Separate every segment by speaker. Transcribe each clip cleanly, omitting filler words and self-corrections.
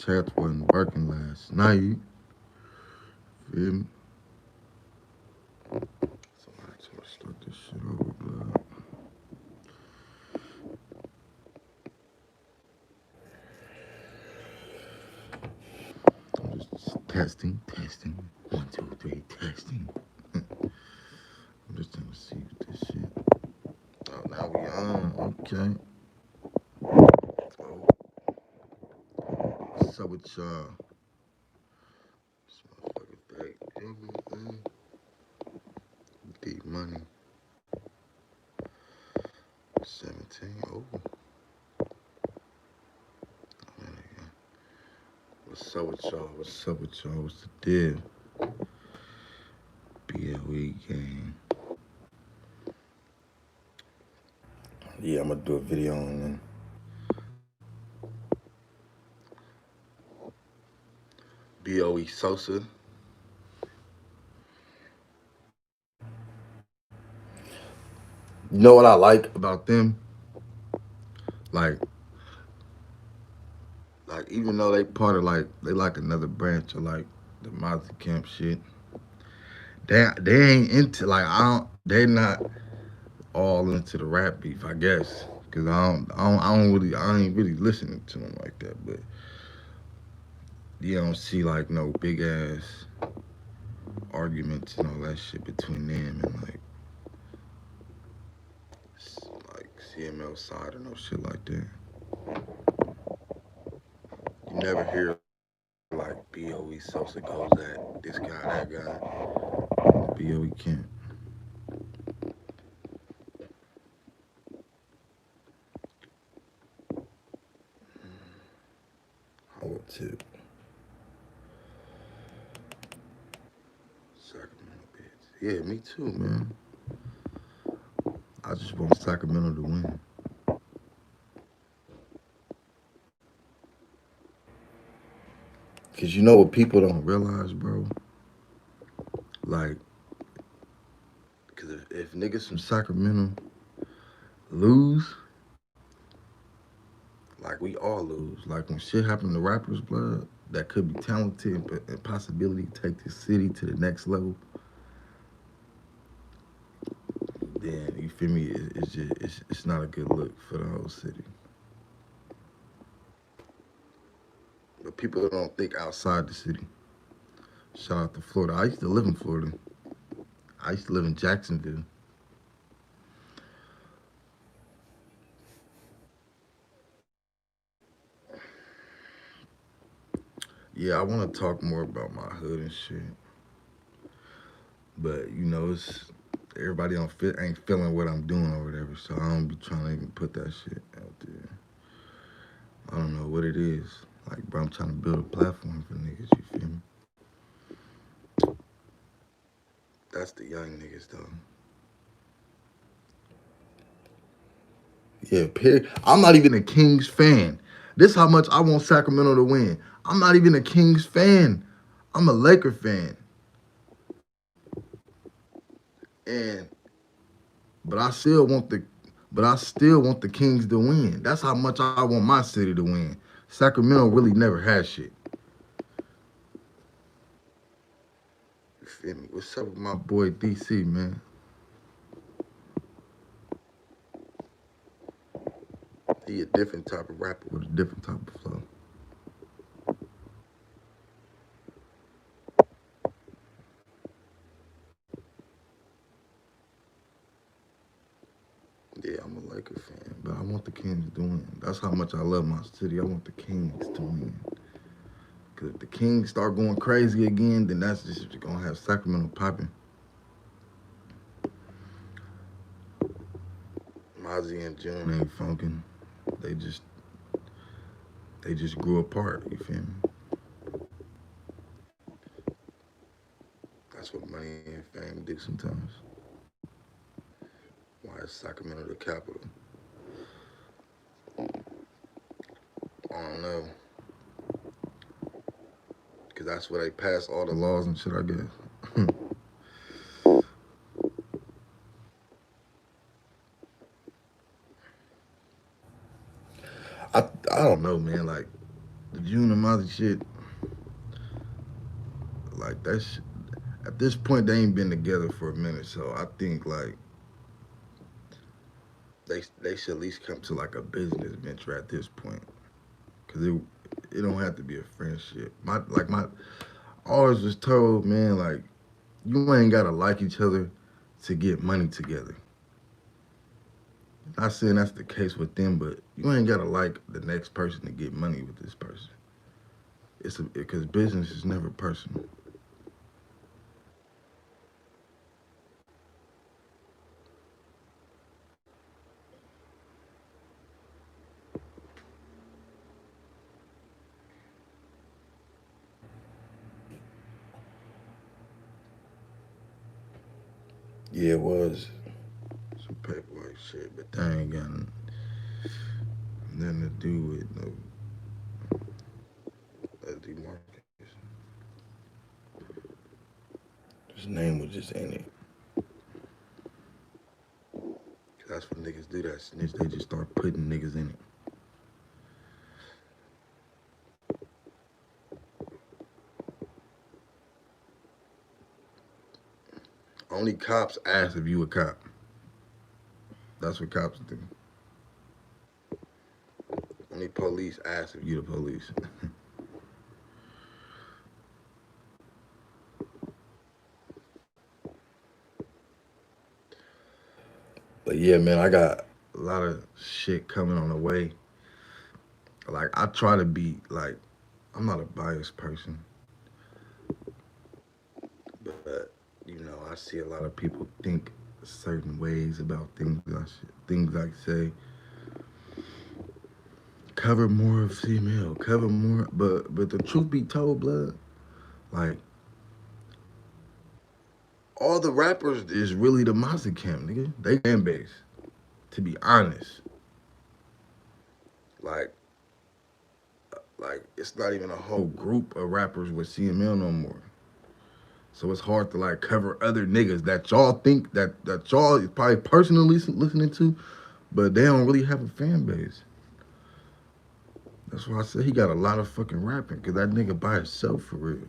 Speaker 1: chats wasn't working last night. Feel me? So I just want to start this shit over, blood. I'm just testing. 1, 2, 3, testing. I'm just trying to see what this shit. Oh, now we on. Okay. Oh, what's up with y'all? This motherfucker back. Everything. Deep money. 17. Oh. What's up with y'all? What's up with y'all? What's the deal? BLE gang. Yeah, I'm gonna do a video on them. BOE Sosa. You know what I like about them? Like, even though they part of they like another branch of like the Mozzie Camp shit. They ain't into like I don't. They not all into the rap beef, I guess. Cause I ain't really listening to them like that. But you don't see like no big ass arguments and all that shit between them and like CML side or no shit like that. You never hear like BOE Sosa goes at this guy, that guy. BOE can't. Hold tip. Sacramento bitch. Yeah, me too, man. I just want Sacramento to win. Cause you know what people don't realize, bro? Like, cause if niggas from Sacramento lose, like we all lose. Like when shit happen to rappers, blood, that could be talented, but a possibility to take this city to the next level. Then you feel me? It's just it's not a good look for the whole city. But people don't think outside the city. Shout out to Florida. I used to live in Florida. I used to live in Jacksonville. Yeah, I want to talk more about my hood and shit. But you know, it's everybody don't fit ain't feeling what I'm doing or whatever. So I don't be trying to even put that shit out there. I don't know what it is. Like, bro, I'm trying to build a platform for niggas. You feel me? That's the young niggas though. Yeah, period. I'm not even a Kings fan. This how much I want Sacramento to win. I'm not even a Kings fan. I'm a Laker fan. And but I still want the Kings to win. That's how much I want my city to win. Sacramento really never had shit. You feel me? What's up with my boy DC, man? He a different type of rapper with a different type of flow. Yeah, I'm a Laker fan, but I want the Kings to win. That's how much I love my city. I want the Kings to win. Because if the Kings start going crazy again, then that's just going to have Sacramento popping. Mozzie and June ain't funkin'. They just they just grew apart, you feel me? That's what money and fame do sometimes. Why is Sacramento the capital? I don't know. Because that's where they pass all the laws and shit, I guess. I don't know, man. Like, June and Mozzie shit, like that's at this point they ain't been together for a minute, so I think like they should at least come to like a business venture at this point, cause it don't have to be a friendship. My I always was told, man, like you ain't gotta like each other to get money together. Not saying that's the case with them, but you ain't gotta like the next person to get money with this person. It's because business is never personal. Yeah, it was some paperwork shit, but that ain't got nothing to do with no Demarcus. His name was just in it. That's what niggas do that snitch. They just start putting niggas in it. Only cops ask if you a cop. That's what cops do. Only police ask if you the police. But yeah, man, I got a lot of shit coming on the way. Like I try to be like I'm not a biased person, but you know I see a lot of people think certain ways about things I say. Cover more of female, cover more, but the truth be told, blood, like all the rappers is really the Mozzie camp, nigga. They fan base. To be honest, like it's not even a whole group of rappers with CML no more. So it's hard to like cover other niggas that y'all think that y'all is probably personally listening to, but they don't really have a fan base. That's why I said he got a lot of fucking rapping, cause that nigga by himself for real.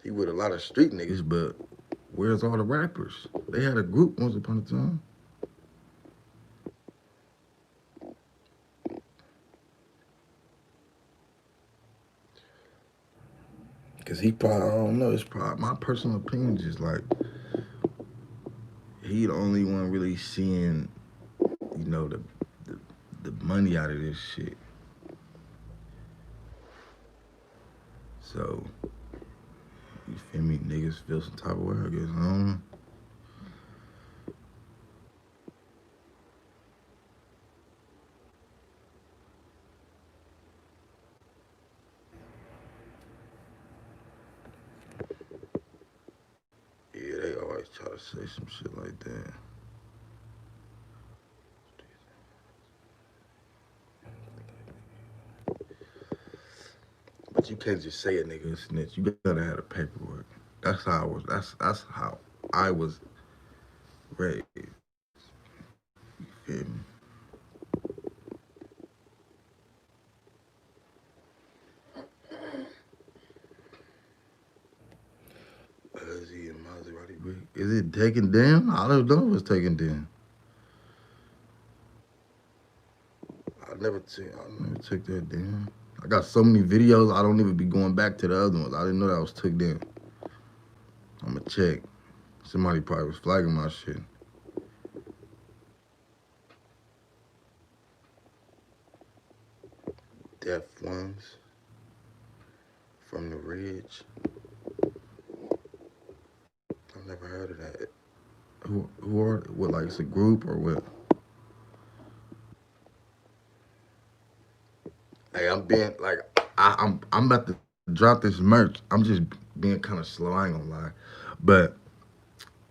Speaker 1: He with a lot of street niggas, but where's all the rappers? They had a group once upon a time. Cause he probably, I don't know, it's probably my personal opinion, just like he the only one really seeing, you know, the, the money out of this shit. So you feel me? Niggas feel some type of way, I guess. I don't know. Yeah, they always try to say some shit like that. But you can't just say a nigga a snitch. You gotta have the paperwork. That's how I was. That's how I was raised. You feel me? Mozzie and Maserati. Is it taken down? I don't know if it's taken down. I never took that down. I got so many videos. I don't even be going back to the other ones. I didn't know that was took down. I'ma check. Somebody probably was flagging my shit. Deaf ones from the Ridge. I've never heard of that. Who are what? Like it's a group or what? Hey, I'm being like I'm about to drop this merch. I'm just being kind of slow. I ain't gonna lie, but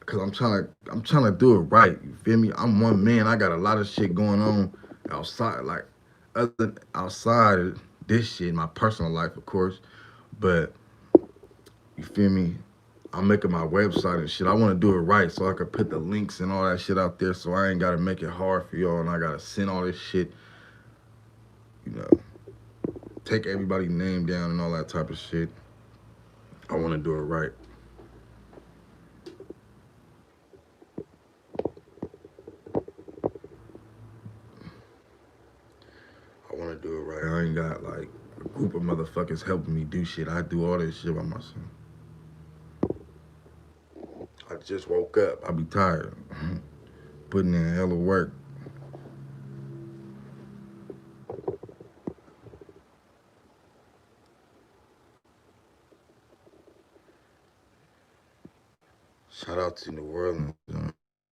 Speaker 1: because I'm trying to do it right. You feel me? I'm one man. I got a lot of shit going on outside, like other outside of this shit, my personal life, of course. But you feel me? I'm making my website and shit. I want to do it right so I can put the links and all that shit out there. So I ain't gotta make it hard for y'all, and I gotta send all this shit. You know. take everybody's name down and all that type of shit. I want to do it right. I want to do it right. I ain't got like a group of motherfuckers helping me do shit. I do all this shit by myself. I just woke up. I be tired. Putting in hella work. Shout out to New Orleans.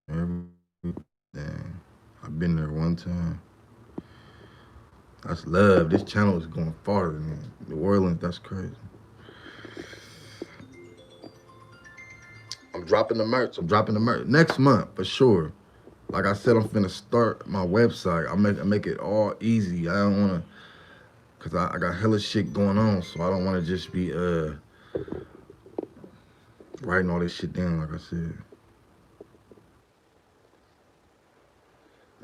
Speaker 1: Damn. I've been there one time. That's love. This channel is going farther than New Orleans. That's crazy. I'm dropping the merch. I'm dropping the merch next month for sure. Like I said, I'm finna start my website. I make it all easy. I don't wanna, cause I got hella shit going on, so I don't wanna just be writing all this shit down. Like I said,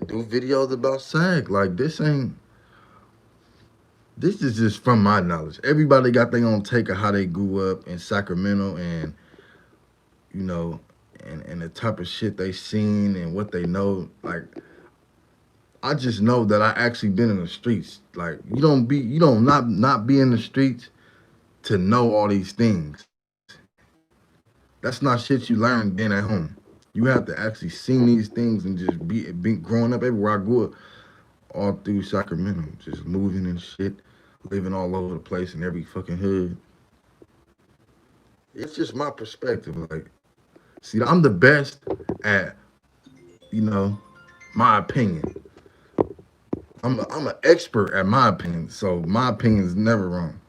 Speaker 1: do videos about SAC. Like this ain't. This is just from my knowledge. Everybody got their own take of how they grew up in Sacramento, and you know, and the type of shit they seen and what they know. Like I just know that I actually been in the streets. Like you don't not be in the streets to know all these things. That's not shit you learn being at home. You have to actually see these things and just be growing up everywhere I grew up, all through Sacramento, just moving and shit, living all over the place in every fucking hood. It's just my perspective. Like, see, I'm the best at, you know, my opinion. I'm an expert at my opinion, so my opinion is never wrong.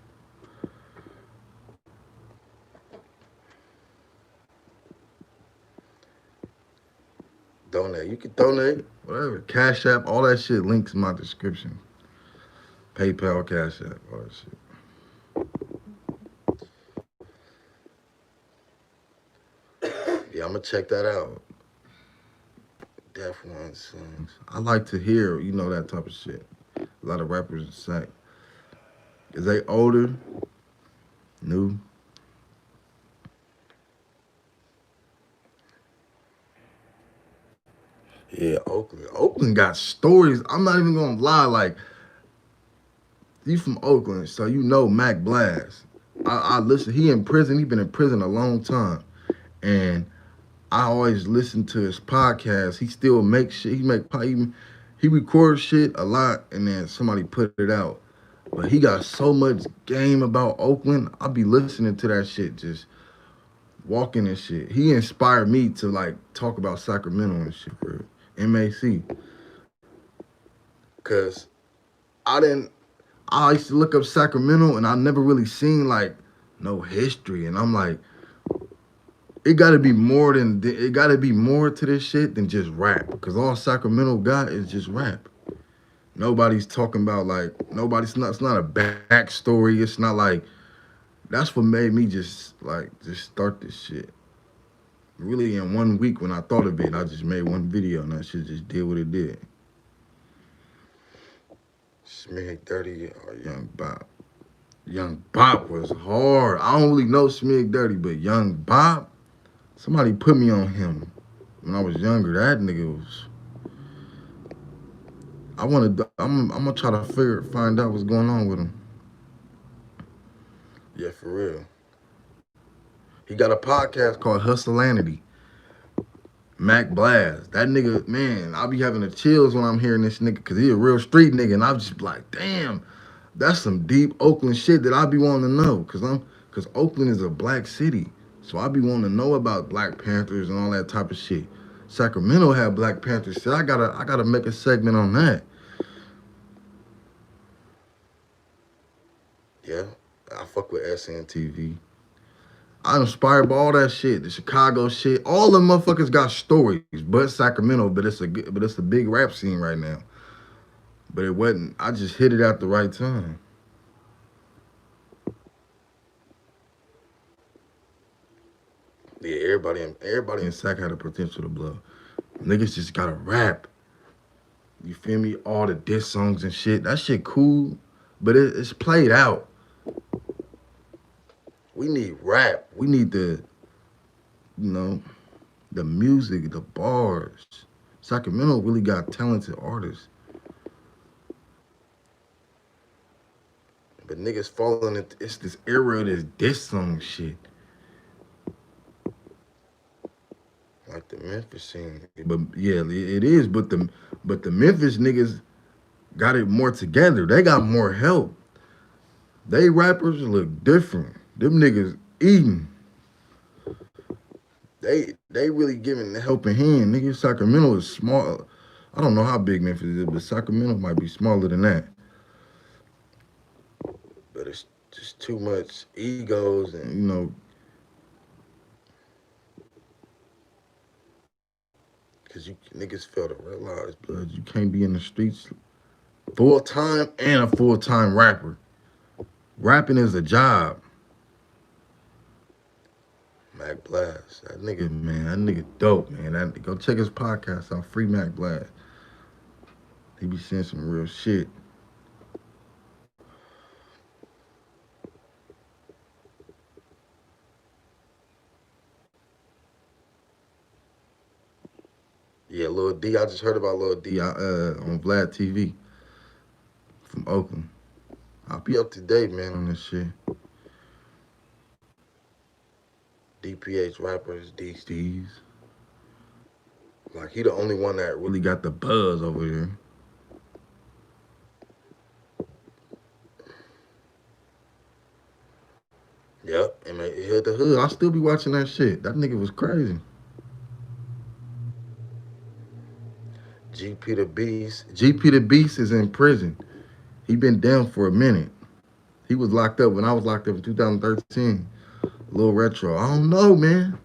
Speaker 1: Donate. You can donate, whatever. Cash App, all that shit links in my description. PayPal, Cash App, all that shit. Yeah, I'm gonna check that out. Deaf One songs. I like to hear, you know, that type of shit. A lot of rappers say. Is they older, new? Yeah, Oakland. Oakland got stories. I'm not even gonna lie. Like, you from Oakland, so you know Mac Blast. I listen. He in prison. He been in prison a long time, and I always listen to his podcast. He still makes shit. He records shit a lot, and then somebody put it out. But he got so much game about Oakland. I be listening to that shit, just walking and shit. He inspired me to like talk about Sacramento and shit for MAC, cause I didn't. I used to look up Sacramento, and I never really seen like no history, and I'm like, it gotta be more than it gotta be more to this shit than just rap. Cause all Sacramento got is just rap. Nobody's talking about like nobody's not. It's not a backstory. It's not like that's what made me just start this shit. Really, in 1 week when I thought of it, I just made one video and that shit just did what it did. Smig 30 or Young Bob. Young Bob was hard. I don't really know Smig Dirty, but Young Bob, somebody put me on him when I was younger. That nigga was. I'm gonna try to find out what's going on with him. Yeah, for real. He got a podcast called Hustleanity. Mac Blast. That nigga, man, I be having the chills when I'm hearing this nigga, cause he a real street nigga, and I'm just like, damn, that's some deep Oakland shit that I be wanting to know, cause Oakland is a black city, so I be wanting to know about Black Panthers and all that type of shit. Sacramento had Black Panthers shit. I gotta make a segment on that. Yeah, I fuck with SNTV. I'm inspired by all that shit, the Chicago shit. All the motherfuckers got stories, but Sacramento. But it's a big rap scene right now. But it wasn't. I just hit it at the right time. Yeah, everybody in Sac had the potential to blow. Niggas just gotta rap. You feel me? All the diss songs and shit. That shit cool, but it's played out. We need rap. We need you know, the music, the bars. Sacramento really got talented artists, but niggas falling into it's this era of this diss song shit, like the Memphis scene. But yeah, it is. But the Memphis niggas got it more together. They got more help. They rappers look different. Them niggas eating. They really giving the helping hand. Nigga, Sacramento is small. I don't know how big Memphis is, but Sacramento might be smaller than that. But it's just too much egos and cause you niggas fail to realize, blood, you can't be in the streets full time and a full time rapper. Rapping is a job. Mac Blast, that nigga, man, that nigga dope, man. Go check his podcast out, Free Mac Blast. He be saying some real shit. Yeah, Lil D. I just heard about Lil D on Vlad TV from Oakland. I'll be up to date, man, on this shit. DPH rappers, DCs. Like, he the only one that really got the buzz over here. Yep, and it hit the hood. I'll still be watching that shit. That nigga was crazy. GP the Beast. GP the Beast is in prison. He been down for a minute. He was locked up when I was locked up in 2013. A little retro. I don't know, man.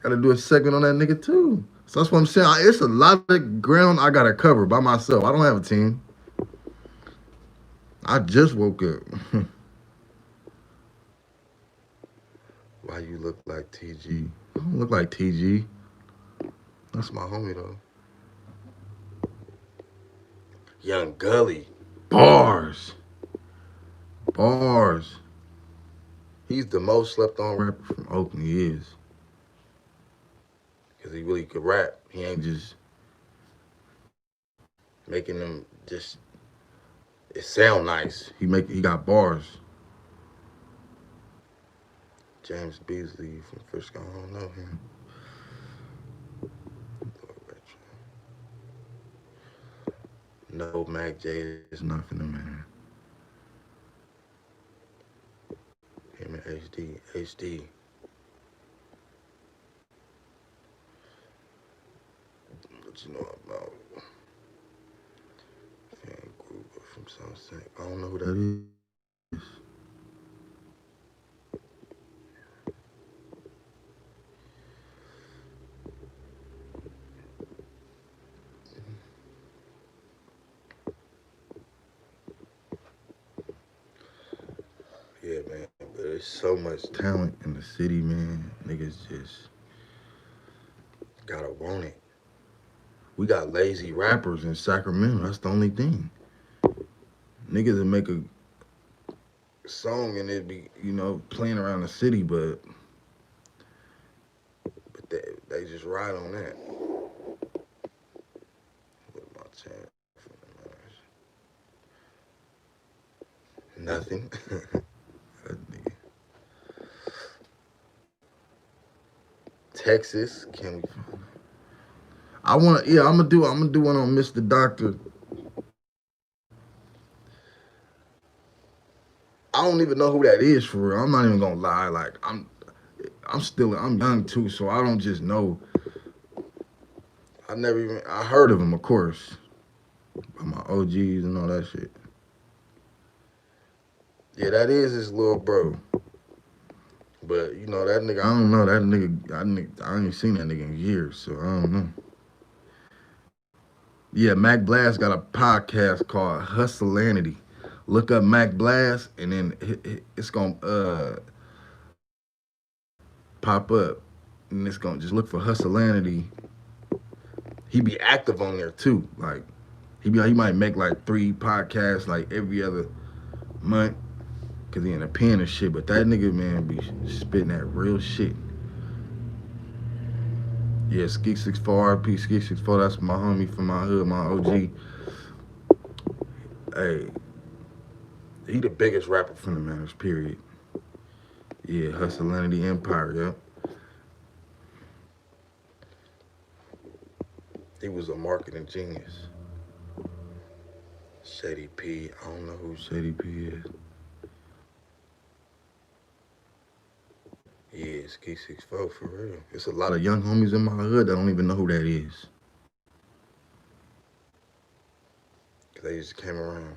Speaker 1: Gotta do a segment on that nigga too. So that's what I'm saying. It's a lot of ground I gotta cover by myself. I don't have a team. I just woke up. Why you look like TG? I don't look like TG. That's my homie though. Young Gully. Bars. Bars. He's the most slept on rapper from Oakland. He is. Because he really could rap. He ain't just making them just, it sound nice. He got bars. James Beasley from Frisco, I don't know him. No, Mac J is nothing, man. Him and HD. What you know about Fan Gruber from South Sac? I don't know who that is. Yeah, man, but there's so much talent in the city, man. Niggas just gotta want it. We got lazy rappers in Sacramento. That's the only thing. Niggas that make a song and it be, playing around the city, but they just ride on that. What my chance? Nothing. Texas, can we? I'm gonna do one on Mr. Doctor. I don't even know who that is for real. I'm not even gonna lie. Like I'm young too, so I don't just know. I heard of him, of course, by my OGs and all that shit. Yeah, that is his little bro. But that nigga, I don't know that nigga. I ain't seen that nigga in years, so I don't know. Yeah, Mac Blast got a podcast called Hustlanity. Look up Mac Blast, and then it's gonna pop up, and it's gonna just look for Hustlanity. He be active on there too. Like he might make like 3 podcasts like every other month because he in a pen and shit. But that nigga, man, be spitting that real shit. Yeah, Ski 64 RP, Ski 64, that's my homie from my hood, my OG. Hey, he the biggest rapper from the Manners, period. Yeah, Hustleanity Empire, yep. He was a marketing genius. Shady P, I don't know who Shady P is. Yeah, Ski 64 for real. It's a lot of young homies in my hood that don't even know who that is. Cause they just came around.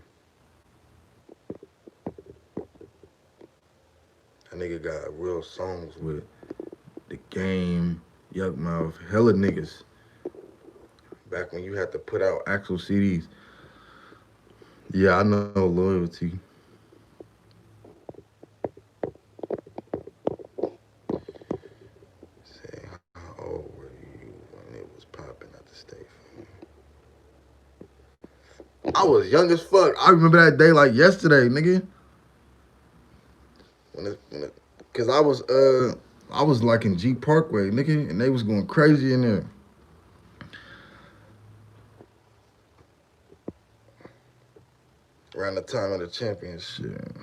Speaker 1: That nigga got real songs with The Game, Yuck Mouth, hella niggas. Back when you had to put out actual CDs. Yeah, I know loyalty. Say, how old were you when it was popping at the state? I was young as fuck. I remember that day like yesterday, nigga. Cause I was like in G Parkway, nigga, and they was going crazy in there. Around the time of the championship.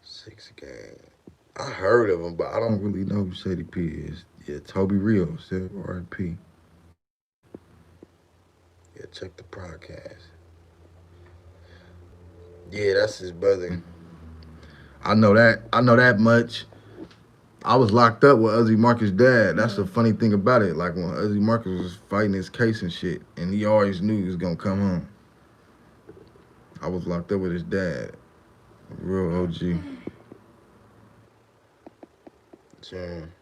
Speaker 1: 6 Gang. I heard of him, but I don't really know who Shady P is. Yeah, Toby Rio, said RP. Yeah, check the podcast. Yeah, that's his brother. I know that. I know that much. I was locked up with Uzi Marcus' dad. That's the funny thing about it. Like when Uzi Marcus was fighting his case and shit, and he always knew he was gonna come home. I was locked up with his dad. Real OG. Jim.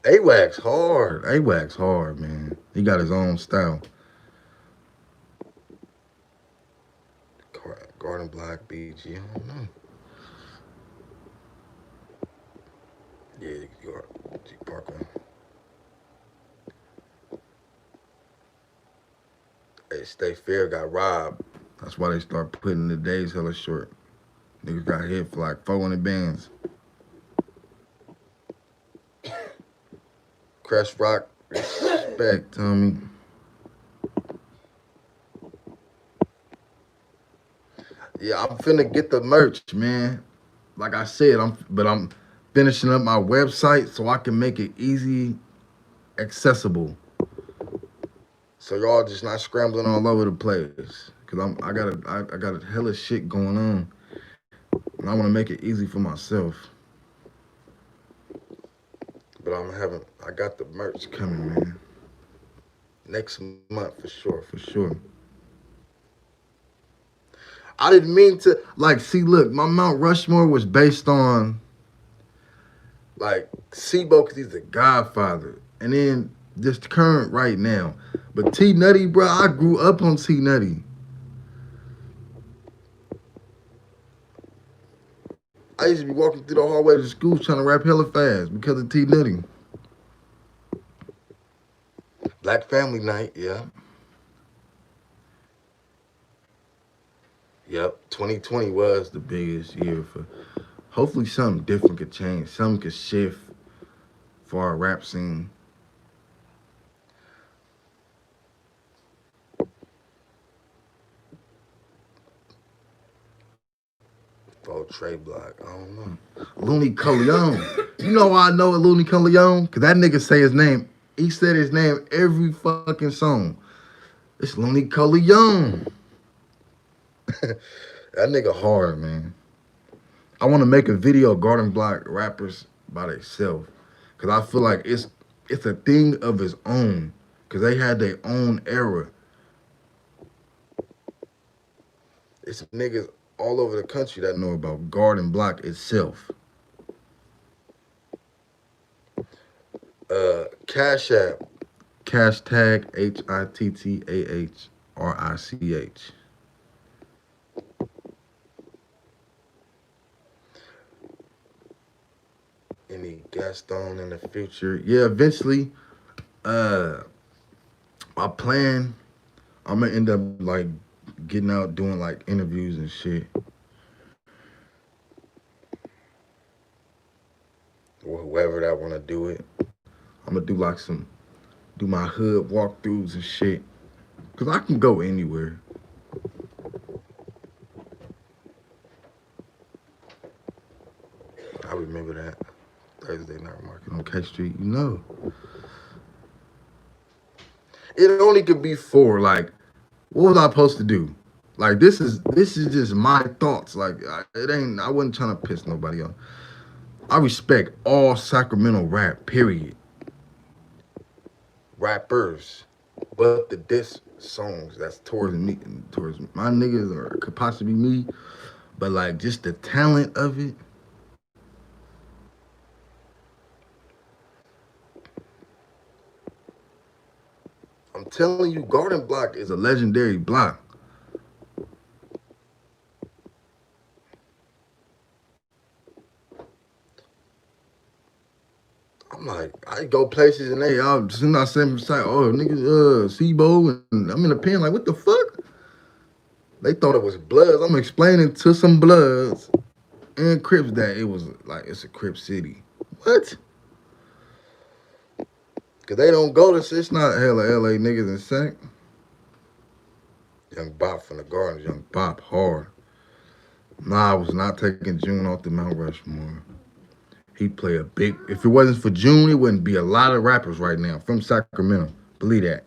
Speaker 1: AWAC's hard. AWAC's hard, man. He got his own style. Garden Block, BG, I don't know. Yeah, G Parker. Hey, State Fair got robbed. That's why they start putting the days hella short. Niggas got hit for like 400 bands. Crash Rock, respect, Tommy. Yeah, I'm finna get the merch, man. Like I said, I'm finishing up my website so I can make it easy, accessible. So y'all just not scrambling all over the place. Cause I got a hella shit going on. And I wanna make it easy for myself. But I got the merch coming, man. Next month for sure, for sure. I didn't mean to, like, see, look, my Mount Rushmore was based on, like, Sibo, because he's the godfather. And then this current right now. But T Nutty, bro, I grew up on T Nutty. I used to be walking through the hallway to school trying to rap hella fast because of T Nutty. Black Family Night, yeah. Yep, 2020 was the biggest year for. Hopefully something different could change. Something could shift for our rap scene. For Trey Block, I don't know. Looney Coleon. You know why I know a Looney Coleon? Because that nigga say his name. He said his name every fucking song. It's Looney Coleon. That nigga hard, man. I want to make a video of Garden Block rappers by themselves. Because I feel like it's a thing of its own. Because they had their own era. It's niggas all over the country that know about Garden Block itself. Cash App. Cash tag HITTAHRICH. Any Gaston in the future? Yeah, eventually. My plan, I'm gonna end up like getting out doing like interviews and shit. Or whoever that wanna do it. I'm gonna do like do my hood walkthroughs and shit. Cause I can go anywhere. I remember that Thursday night market on K Street. You know, it only could be four. Like, what was I supposed to do? Like, this is just my thoughts. Like, it ain't. I wasn't trying to piss nobody off. I respect all Sacramento rap. Period. Rappers, but the diss songs that's towards me, towards my niggas, or could possibly be me. But like, just the talent of it. I'm telling you, Garden Block is a legendary block. I'm like, I go places and they all just not saying beside, oh niggas, Sibo, and I'm in the pen like, what the fuck? They thought it was Bloods. I'm explaining to some Bloods and Crips that it was like it's a Crip city. What? Cause they don't go to it's not hella LA niggas in Sac. Young Bop from the Gardens, Young Bop hard. Nah, I was not taking June off the Mount Rushmore. He play a big. If it wasn't for June, it wouldn't be a lot of rappers right now from Sacramento. Believe that.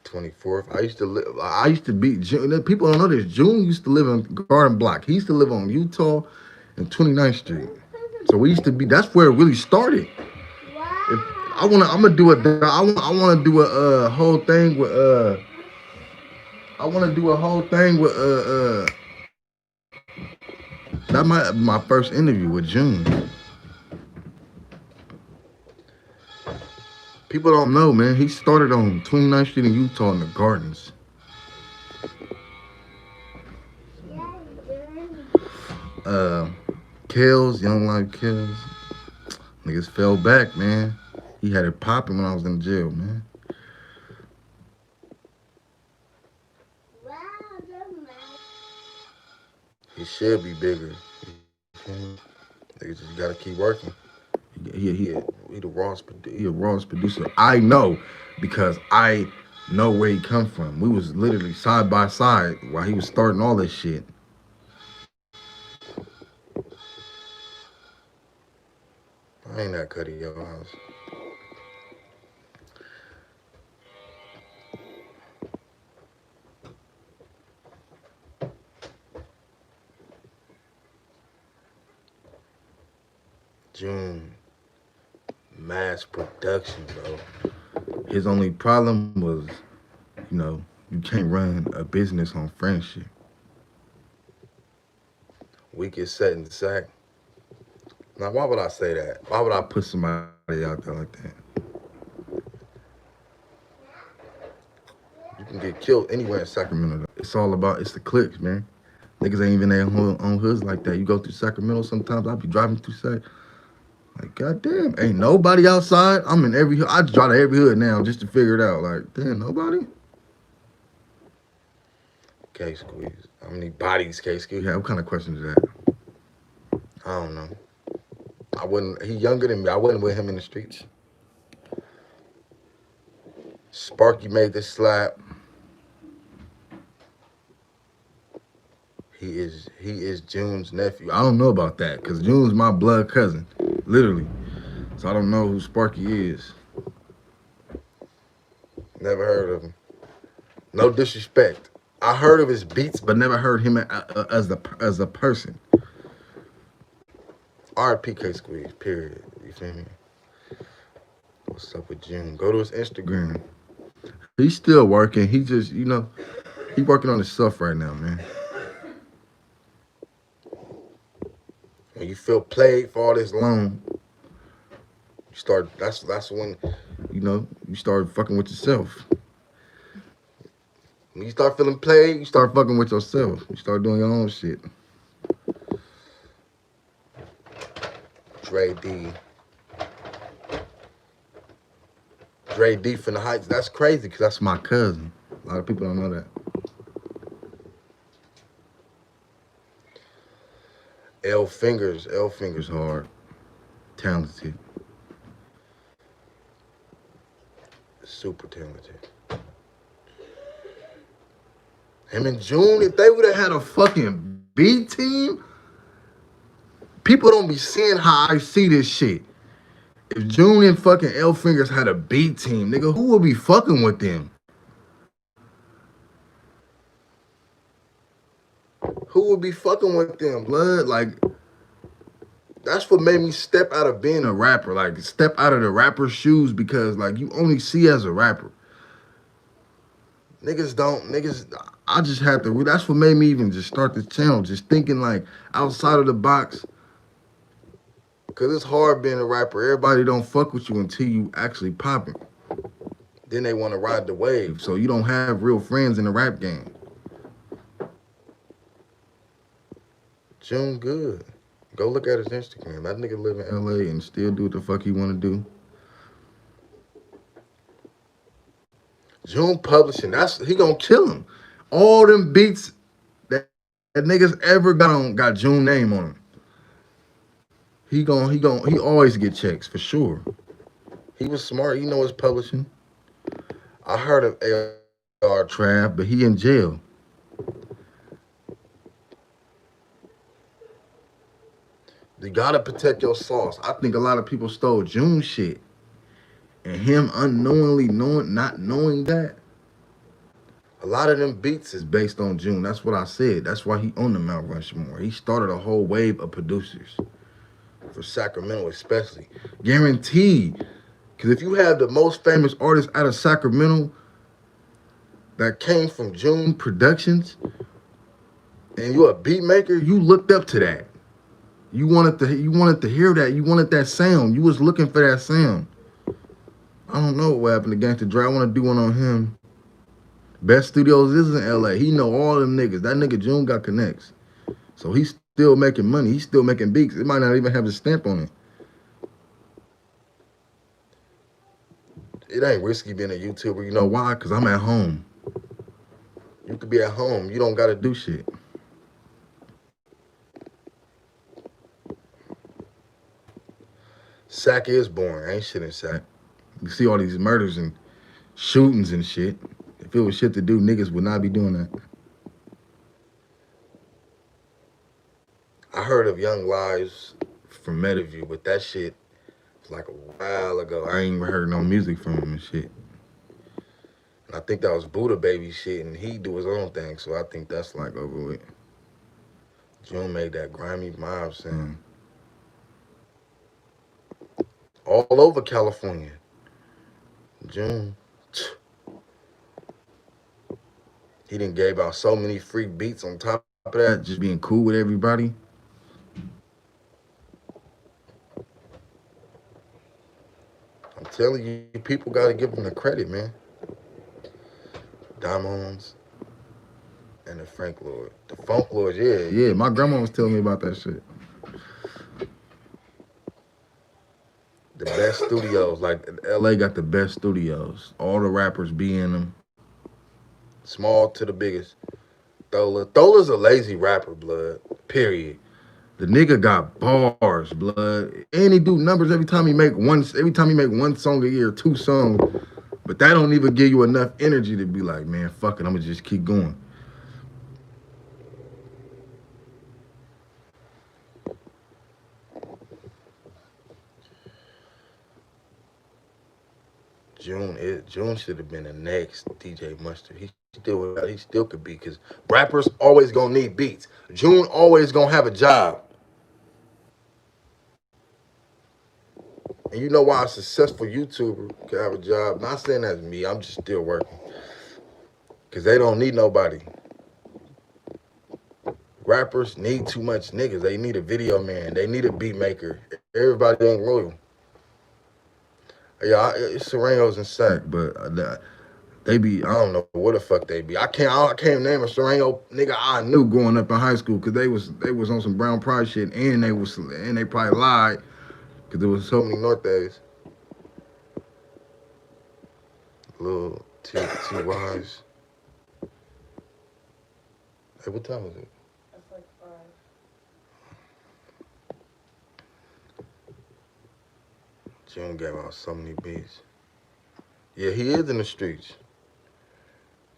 Speaker 1: 24th. I used to live. I used to be. People don't know this. June used to live in Garden Block. He used to live on Utah and 29th Street. So we used to be. That's where it really started. If I'm gonna do a. I want to do a whole thing with I want to do a whole thing with That might be my first interview with June. People don't know, man. He started on 29th Street in Utah in the Gardens. Kells, Young Life Kells. Niggas fell back, man. He had it popping when I was in jail, man. He should be bigger. Niggas just gotta keep working. He the rawest producer. I know because I know where he come from. We was literally side by side while he was starting all this shit. I ain't that cutty your house. June. Mass production, bro. His only problem was, you can't run a business on friendship. We get set in the sack. Now, why would I say that? Why would I put somebody out there like that? You can get killed anywhere in Sacramento. It's the clicks, man. Niggas ain't even there on hoods like that. You go through Sacramento sometimes, I'll be driving through Sac. Like, goddamn, ain't nobody outside. I'm in every hood. I drive to every hood now just to figure it out. Like, damn, nobody? K-Squeeze. How many bodies K-Squeeze? Yeah, what kind of question is that? I don't know. He younger than me. I wasn't with him in the streets. Sparky made this slap. He is June's nephew. I don't know about that, because June's my blood cousin. Literally. So I don't know who Sparky is. Never heard of him. No disrespect. I heard of his beats, but never heard him as a person. R.I.P. K-Squeeze, period. You feel me? What's up with June? Go to his Instagram. He's still working. He just, he working on his stuff right now, man. When you feel played for all this long, you start. That's when, you start fucking with yourself. When you start feeling played, you start fucking with yourself. You start doing your own shit. Dre D. Dre D from the Heights. That's crazy because that's my cousin. A lot of people don't know that. L Fingers hard, talented, super talented. Him and June, if they would have had a fucking B team, people don't be seeing how I see this shit. If June and fucking L Fingers had a B team, nigga, who would be fucking with them? Who would be fucking with them, blood? Like, that's what made me step out of being a rapper. Like, step out of the rapper's shoes because, like, you only see as a rapper. Niggas, I just had to, that's what made me even just start this channel, just thinking, like, outside of the box. Because it's hard being a rapper. Everybody don't fuck with you until you actually popping. Then they want to ride the wave. So you don't have real friends in the rap game. June good. Go look at his Instagram. That nigga live in LA and still do what the fuck he want to do. June Publishing, he gonna kill him. All them beats that niggas ever got June name on them. He always get checks for sure. He was smart, you know his publishing. I heard of AR Trav, but he in jail. You gotta protect your sauce. I think a lot of people stole June shit. And him unknowingly not knowing that. A lot of them beats is based on June. That's what I said. That's why he on the Mount Rushmore. He started a whole wave of producers. For Sacramento especially. Guaranteed. Because if you have the most famous artist out of Sacramento that came from June Productions, and you're a beat maker, you looked up to that. You wanted to hear that. You wanted that sound. You was looking for that sound. I don't know what happened to Gangsta Dre. I want to do one on him. Best Studios is in LA. He know all them niggas. That nigga June got connects. So he's still making money. He's still making beats. It might not even have a stamp on it. It ain't risky being a YouTuber. You know why? Because I'm at home. You could be at home. You don't got to do shit. Sac is boring. Ain't shit in Sac. You see all these murders and shootings and shit. If it was shit to do, niggas would not be doing that. I heard of Young Lives from Metaview, but that shit was like a while ago. I ain't even heard no music from him and shit. And I think that was Buddha Baby shit, and he do his own thing, so I think that's like over with. June made that grimy mob sound. All over California. June. He done gave out so many free beats on top of that, just being cool with everybody. I'm telling you, people got to give him the credit, man. Diamonds and the Frank Lord. The Funk Lord, yeah. Yeah, my grandma was telling me about that shit. The best studios, like LA got the best studios. All the rappers be in them. Small to the biggest. Thola's a lazy rapper, blood. Period. The nigga got bars, blood. And he do numbers every time he make one song a year, 2 songs. But that don't even give you enough energy to be like, man, fuck it, I'ma just keep going. June should have been the next DJ Mustard. He still could be, because rappers always gonna need beats. June always gonna have a job. And you know why a successful YouTuber can have a job? Not saying that's me, I'm just still working. Because they don't need nobody. Rappers need too much niggas. They need a video man. They need a beat maker. Everybody ain't loyal. Yeah, it's Serenos and Sac, but they be, I don't know what the fuck they be. I can't name a Sereno nigga I knew growing up in high school, because they was on some Brown Pride shit, and they probably lied, because there was so many North days. Little T.Y.'s. Hey, what time is it?
Speaker 2: It's like 5.
Speaker 1: June gave out so many beats. Yeah, he is in the streets.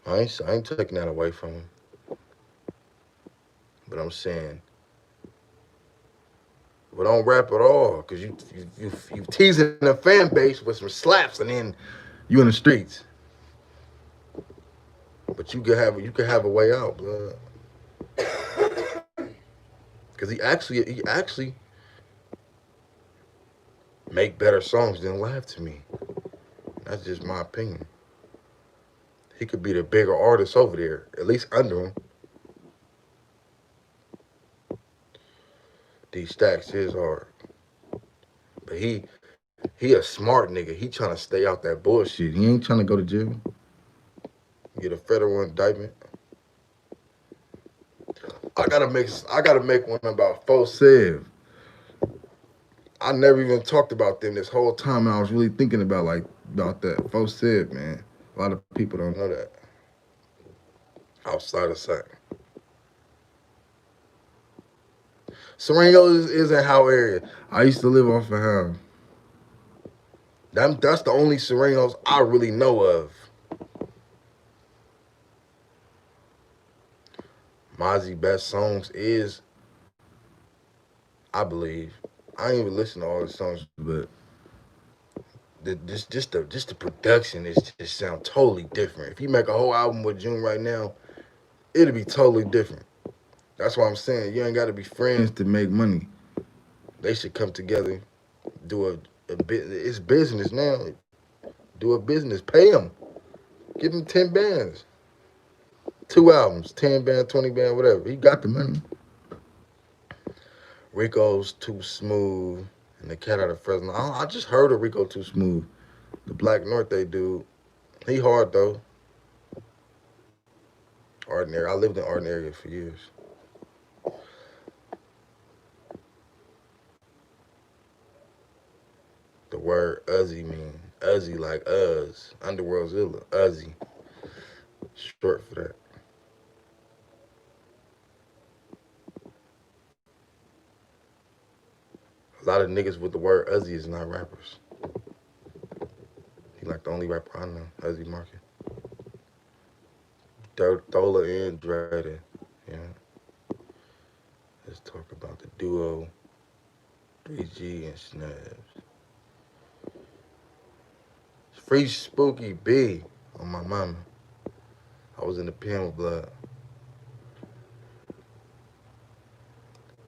Speaker 1: I ain't taking that away from him. But I'm saying, but don't rap at all, cause you teasing the fan base with some slaps, and then you in the streets. But you could have a way out, blood. Cause he actually make better songs than Laugh to Me. That's just my opinion. He could be the bigger artist over there, at least under him. These stacks is hard, but he a smart nigga. He trying to stay out that bullshit. He ain't trying to go to jail. Get a federal indictment. I gotta make one about Fosev. I never even talked about them this whole time, and I was really thinking about that Fosev, man. A lot of people don't know that outside of Sac. Sacramento is in Howe area. I used to live off of Howe. That's the only Serenos I really know of. Mozzie best songs is, I believe. I ain't even listen to all the songs, but just the production is just sound totally different. If you make a whole album with June right now, it'll be totally different. That's why I'm saying you ain't got to be friends to make money. They should come together, do a bit. It's business now. Do a business. Pay them. Give them 10 bands. 2 albums, 10 band, 20 band, whatever. He got the money. Rico's Too Smooth and the Cat Out of Fresno. I just heard of Rico Too Smooth. The Black North they dude. He hard though. Ordinary. I lived in Ordinary for years. The word Uzzy mean. Uzzy like Uz. Underworld Zilla. Uzzy. Short for that. A lot of niggas with the word Uzzy is not rappers. He like the only rapper I know. Uzzy Market. Dola and Drada. Yeah. Let's talk about the duo 3G and Snaps. Free Spooky B on my mama. I was in the pen with blood.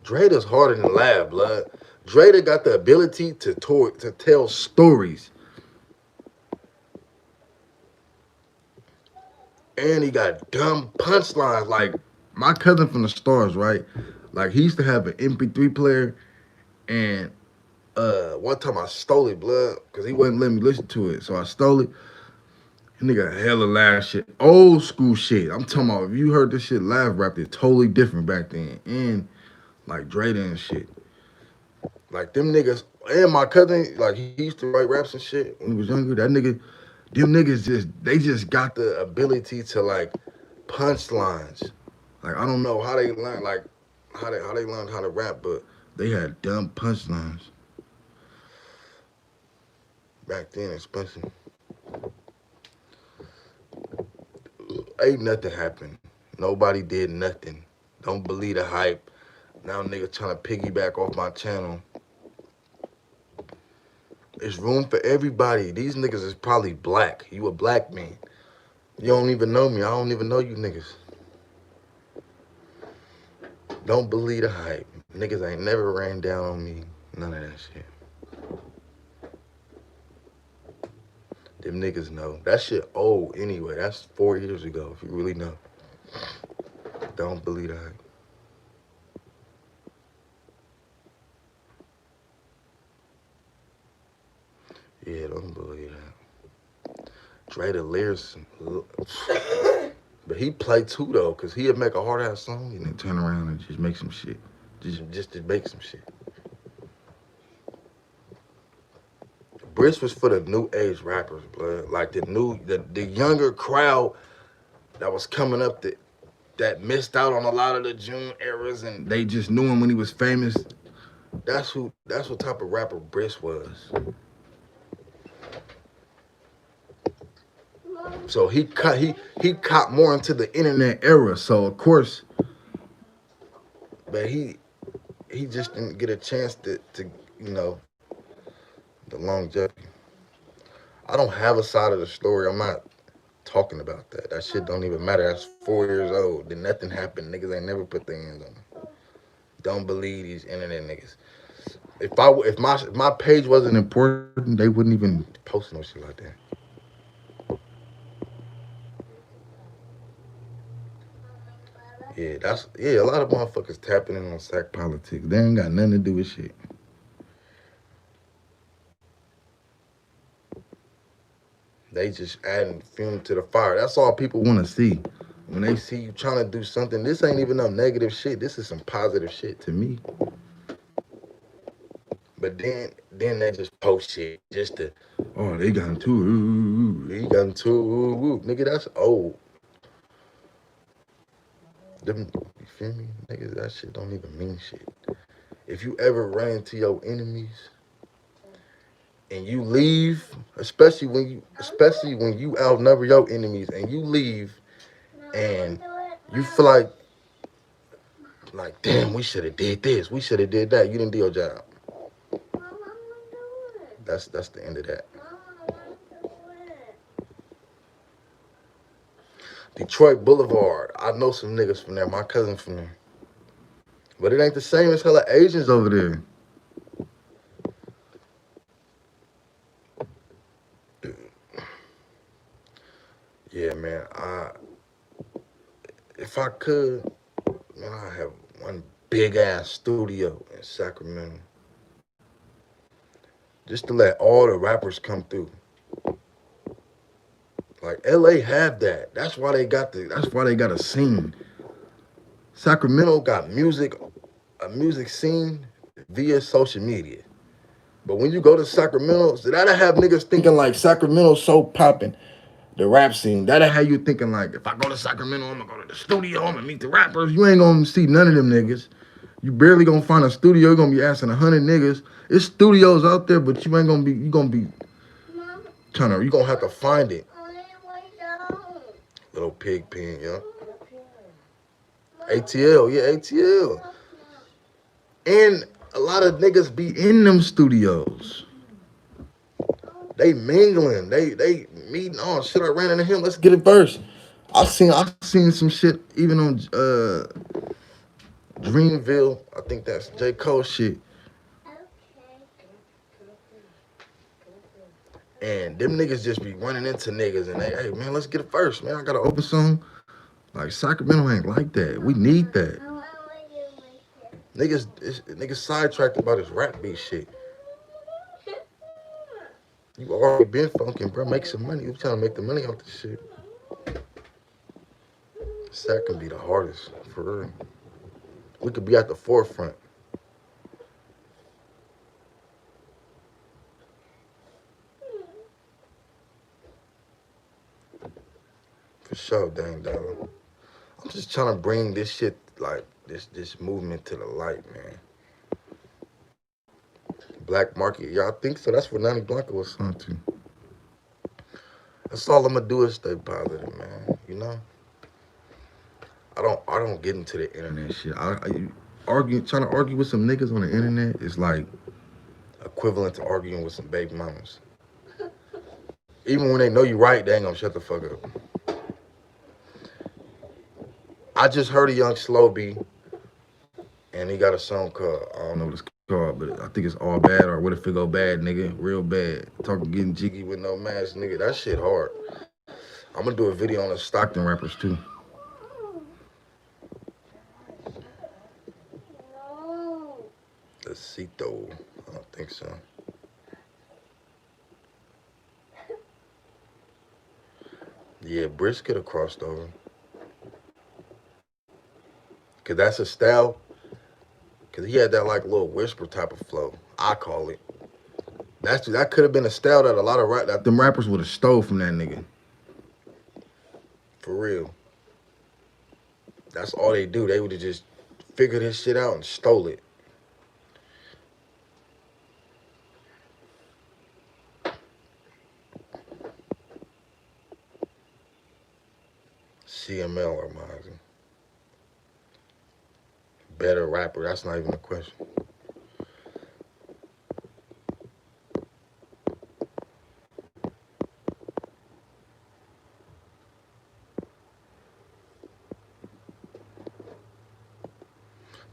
Speaker 1: Drada's harder than Lab, blood. Drada got the ability to tell stories. And he got dumb punchlines. Like, my cousin from the Stars, right? Like, he used to have an MP3 player, and one time I stole it, blood, because he wouldn't let me listen to it. So I stole it. And nigga hella live shit. Old school shit. I'm talking about, if you heard this shit live rapped, it totally different back then. And like Drada and shit. Like them niggas, and my cousin, like he used to write raps and shit when he was younger. That nigga, them niggas they just got the ability to like punchlines. Like I don't know how they learned, like how they learned how to rap, but they had dumb punchlines. Back then, expensive. Ain't nothing happened. Nobody did nothing. Don't believe the hype. Now niggas trying to piggyback off my channel. There's room for everybody. These niggas is probably black. You a black man. You don't even know me. I don't even know you niggas. Don't believe the hype. Niggas ain't never ran down on me. None of that shit. Them niggas know. That shit old anyway. That's 4 years ago, if you really know. Don't believe the hype. Yeah, don't believe that. Drada lyrics, but he play too though, cause he'd make a hard ass song and then turn around and just make some shit, just to make some shit. Brisk was for the new age rappers, blood. Like the younger crowd that was coming up that missed out on a lot of the June eras and they just knew him when he was famous. That's what type of rapper Brisk was. So he caught more into the internet era. So of course, but he just didn't get a chance to you know the longevity. I don't have a side of the story. I'm not talking about that. That shit don't even matter. That's 4 years old. Then nothing happened. Niggas ain't never put their hands on them. Don't believe these internet niggas. If my page wasn't important, they wouldn't even post no shit like that. A lot of motherfuckers tapping in on sack politics. They ain't got nothing to do with shit. They just adding fuel to the fire. That's all people want to see. When they see you trying to do something, this ain't even no negative shit. This is some positive shit to me. But then they just post shit just to, oh, they got into They got into Nigga, that's old. Them, you feel me? Nigga, that shit don't even mean shit. If you ever run into your enemies and you leave, especially when you outnumber your enemies and you leave and you feel like damn, we should have did this, we should have did that. You didn't do your job. That's the end of that. Detroit Boulevard. I know some niggas from there. My cousin from there. But it ain't the same as hella Asians over there. Yeah, man. If I could, man, I have one big ass studio in Sacramento, just to let all the rappers come through. Like LA have that. That's why they got a scene. Sacramento got a music scene via social media. But when you go to Sacramento, so that'll have niggas thinking like Sacramento's so popping. The rap scene, that'll have you thinking like, if I go to Sacramento, I'm gonna go to the studio, I'm gonna meet the rappers. You ain't gonna see none of them niggas. You barely gonna find a studio. You're gonna be asking 100 niggas. It's studios out there, but you gonna be you gonna have to find it. Little pig pen, yeah. ATL, yeah, ATL. And a lot of niggas be in them studios. They mingling. They meeting. Oh shit, I ran into him. Let's get it first. I've seen some shit even on Dreamville. I think that's J. Cole shit. And them niggas just be running into niggas and hey man, let's get it first, man. I got an open song. Like Sacramento ain't like that. We need that. Niggas sidetracked about this rap beat shit. You already been funkin', bro. Make some money. You trying to make the money off this shit. Sac can be the hardest, for real. We could be at the forefront. For sure, dang dog. I'm just trying to bring this shit, like, this movement to the light, man. Black market, y'all think so? That's what Nani Blanco was on to. That's all I'm gonna do is stay positive, man. You know? I don't get into the internet shit. Trying to argue with some niggas on the internet is like equivalent to arguing with some baby mamas. Even when they know you right, they ain't gonna shut the fuck up. I just heard a young Slow B, and he got a song called, I don't know what it's called, but I think it's All Bad or What If It Go Bad, nigga. Real bad. Talking getting jiggy with no mask, nigga. That shit hard. I'm gonna do a video on the Stockton rappers too. Let's see though. I don't think so. Yeah, Brisk could have crossed over. Cause that's a style. Cause he had that like little whisper type of flow. I call it. That could have been a style that a lot of that them rappers would have stole from that nigga. For real. That's all they do. They would have just figured his shit out and stole it. CML or Mozzie. Better rapper. That's not even a question.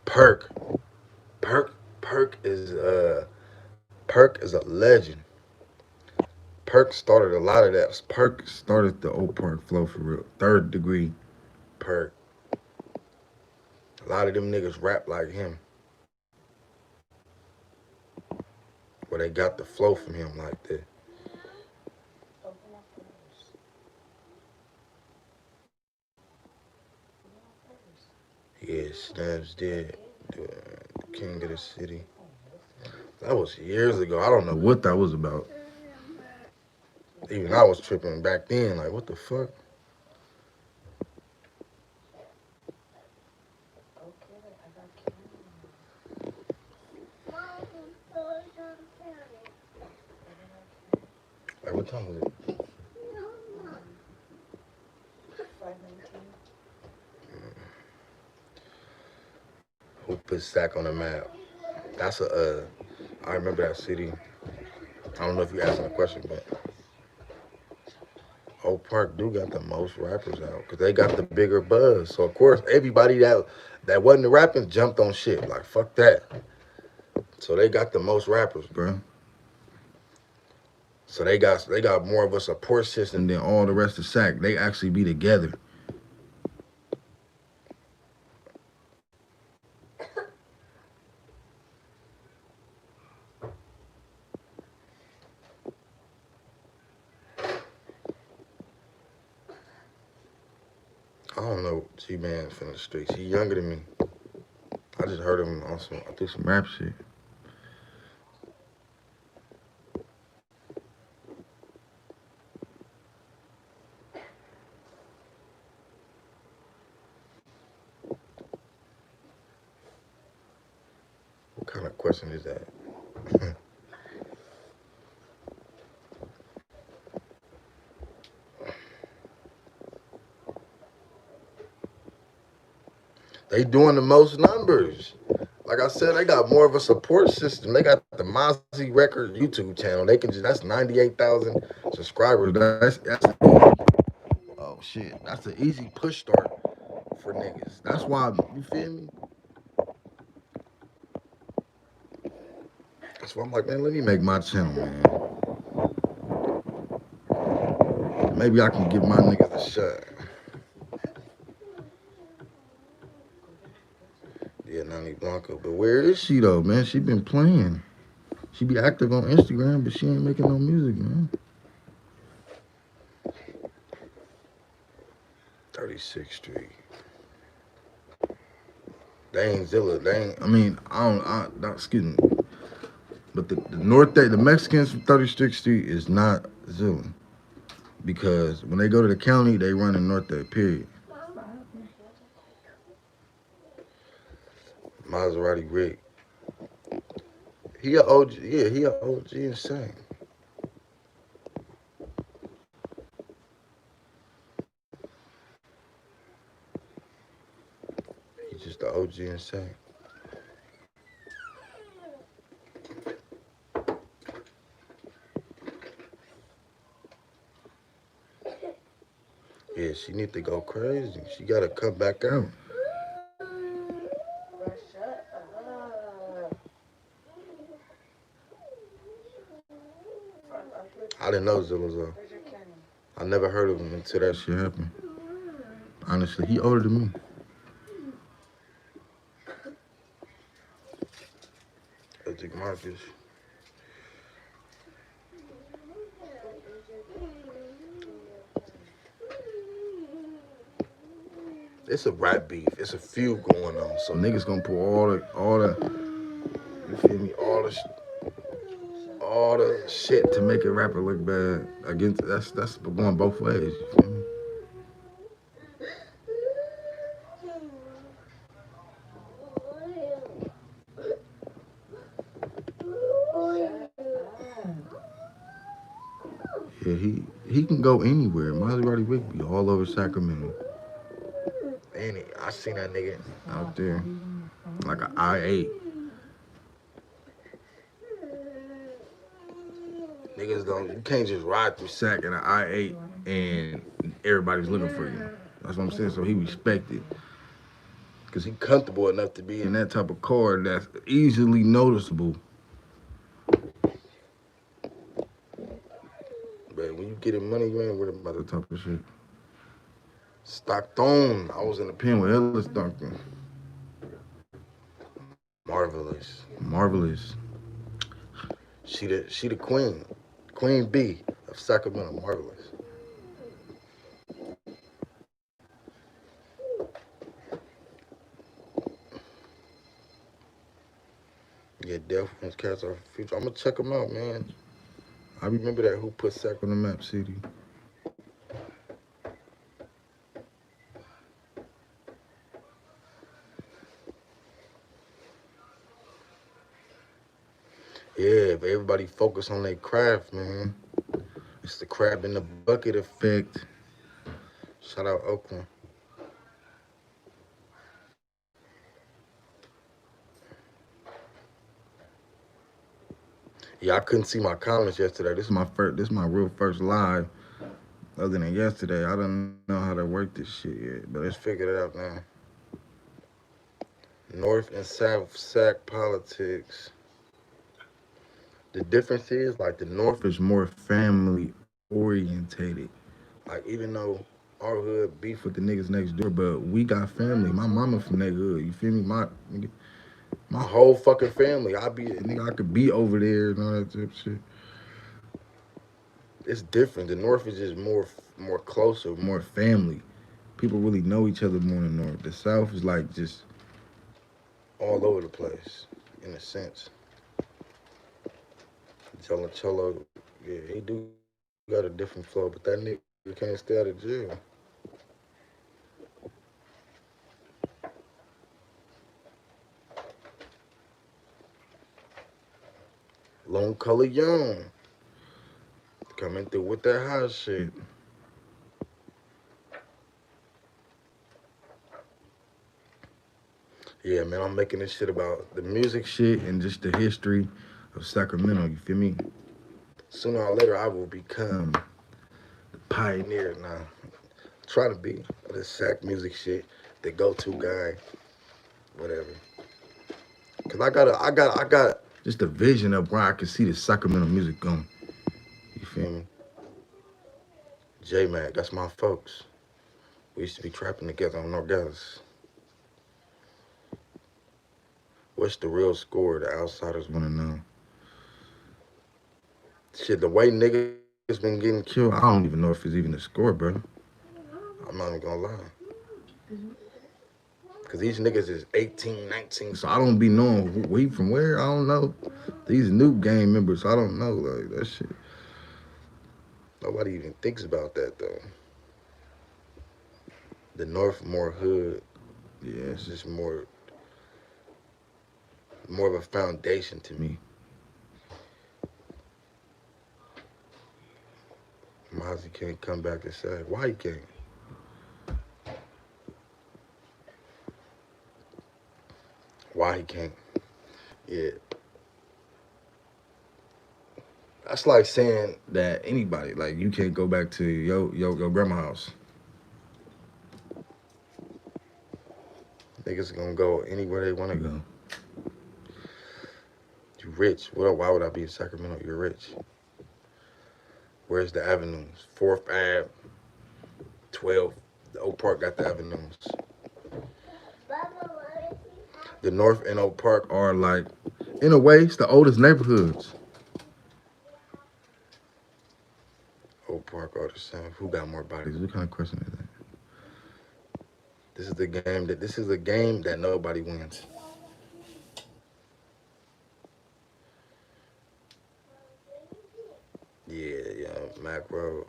Speaker 1: Perk. Perk. Perk is a legend. Perk started a lot of that. Perk started the old Park flow for real. Third degree Perk. A lot of them niggas rap like him. Where they got the flow from him like that. Yeah, Snaps did. The King of the City. That was years ago. I don't know what that was about. Even I was tripping back then. Like, what the fuck? Like, what time was it? Who put Sac on the map? That's I remember that city. I don't know if you asking a question, but Oak Park do got the most rappers out because they got the bigger buzz. So of course everybody that wasn't rapping jumped on shit. Like fuck that. So they got the most rappers, bro. So they got more of a support system than all the rest of Sac. They actually be together. I don't know G-Man from the streets. He younger than me. I just heard him on through some rap shit. What kind of question is that? They doing the most numbers. Like I said, they got more of a support system. They got the Mozzie Record YouTube channel. They can that's 98,000 subscribers. That's oh shit. That's an easy push start for niggas. That's why you feel me. That's why I'm like, man, let me make my channel, man. Maybe I can give my niggas a shot. Yeah, Nani Blanca. But where is she though, man? She been playing. She be active on Instagram, but she ain't making no music, man. 36th Street. They ain't Zilla. They ain't. I mean, I don't. Excuse me. But the Mexicans from 36th Street is not Zilla because when they go to the county, they run in North Day. Period. Maserati Rick. He a OG. Yeah, he a OG insane. He's just the OG insane. Yeah, she need to go crazy. She gotta come back out. I didn't know Zilla was on. I never heard of him until that shit happened. Honestly, he older than me. Epic Marcus. It's a rap beef. It's a feud going on. So niggas gonna put all the you feel me, all the shit to make a rapper look bad. Against that's going both ways. You feel me? Yeah, he can go anywhere. Mozzie Wick be all over Sacramento. I seen that nigga out there like an I-8. Niggas don't. You can't just ride through Sac in an I-8 and everybody's looking for you. That's what I'm saying. So he respected because he comfortable enough to be in that type of car that's easily noticeable. But when you getting money, you ain't worried about that type of shit. Stockton. I was in the pen with Ellis Stockton. Marvelous. Marvelous. She the queen. Queen B of Sacramento. Marvelous. Yeah, Death One's Cats Are Future. I'm gonna check them out, man. I remember that Who Put Sac on the Map CD. Yeah, if everybody focus on their craft, man. It's the crab in the bucket effect. Shout out Oakland. Yeah, I couldn't see my comments yesterday. This is my real first live. Other than yesterday, I don't know how to work this shit yet, but let's figure it out now. North and South Sac politics. The difference is like the North is more family orientated. Like even though our hood beef with the niggas next door, but we got family. My mama from that hood. You feel me? My whole fucking family. I could be over there and all that type of shit. It's different. The North is just more closer, more family. People really know each other more in the North. The South is like just all over the place, in a sense. Cholo, yeah, he do got a different flow, but that nigga can't stay out of jail. Lone Color Young coming through with that hot shit. Yeah, man, I'm making this shit about the music shit and just the history of Sacramento. You feel me? Sooner or later, I will become the pioneer now. Try to be the Sac music shit, the go-to guy, whatever. Cause I got just a vision of where I can see the Sacramento music going. You feel me? J-Mac, that's my folks. We used to be trapping together on Norgas. What's the real score? The outsiders want to know. Shit, the way niggas been getting killed, I don't even know if it's even a score, bro. I'm not even gonna lie. Cause these niggas is 18, 19, so I don't be knowing who we from where. I don't know. These new gang members, I don't know. Like that shit. Nobody even thinks about that though. The North more hood. Yeah, it's just more of a foundation to me. Mozzie can't come back and say why he can't. Why he can't? Yeah. That's like saying that anybody, like you can't go back to your grandma's house. Niggas gonna go anywhere they wanna go. You rich. Well, why would I be in Sacramento? You're rich. Where's the avenues? 4th Ave, 12th. The Oak Park got the avenues. The North and Oak Park are like, in a way, it's the oldest neighborhoods. Oak Park are the same. Who got more bodies? What kind of question is that? This is a game that nobody wins. Mac Road.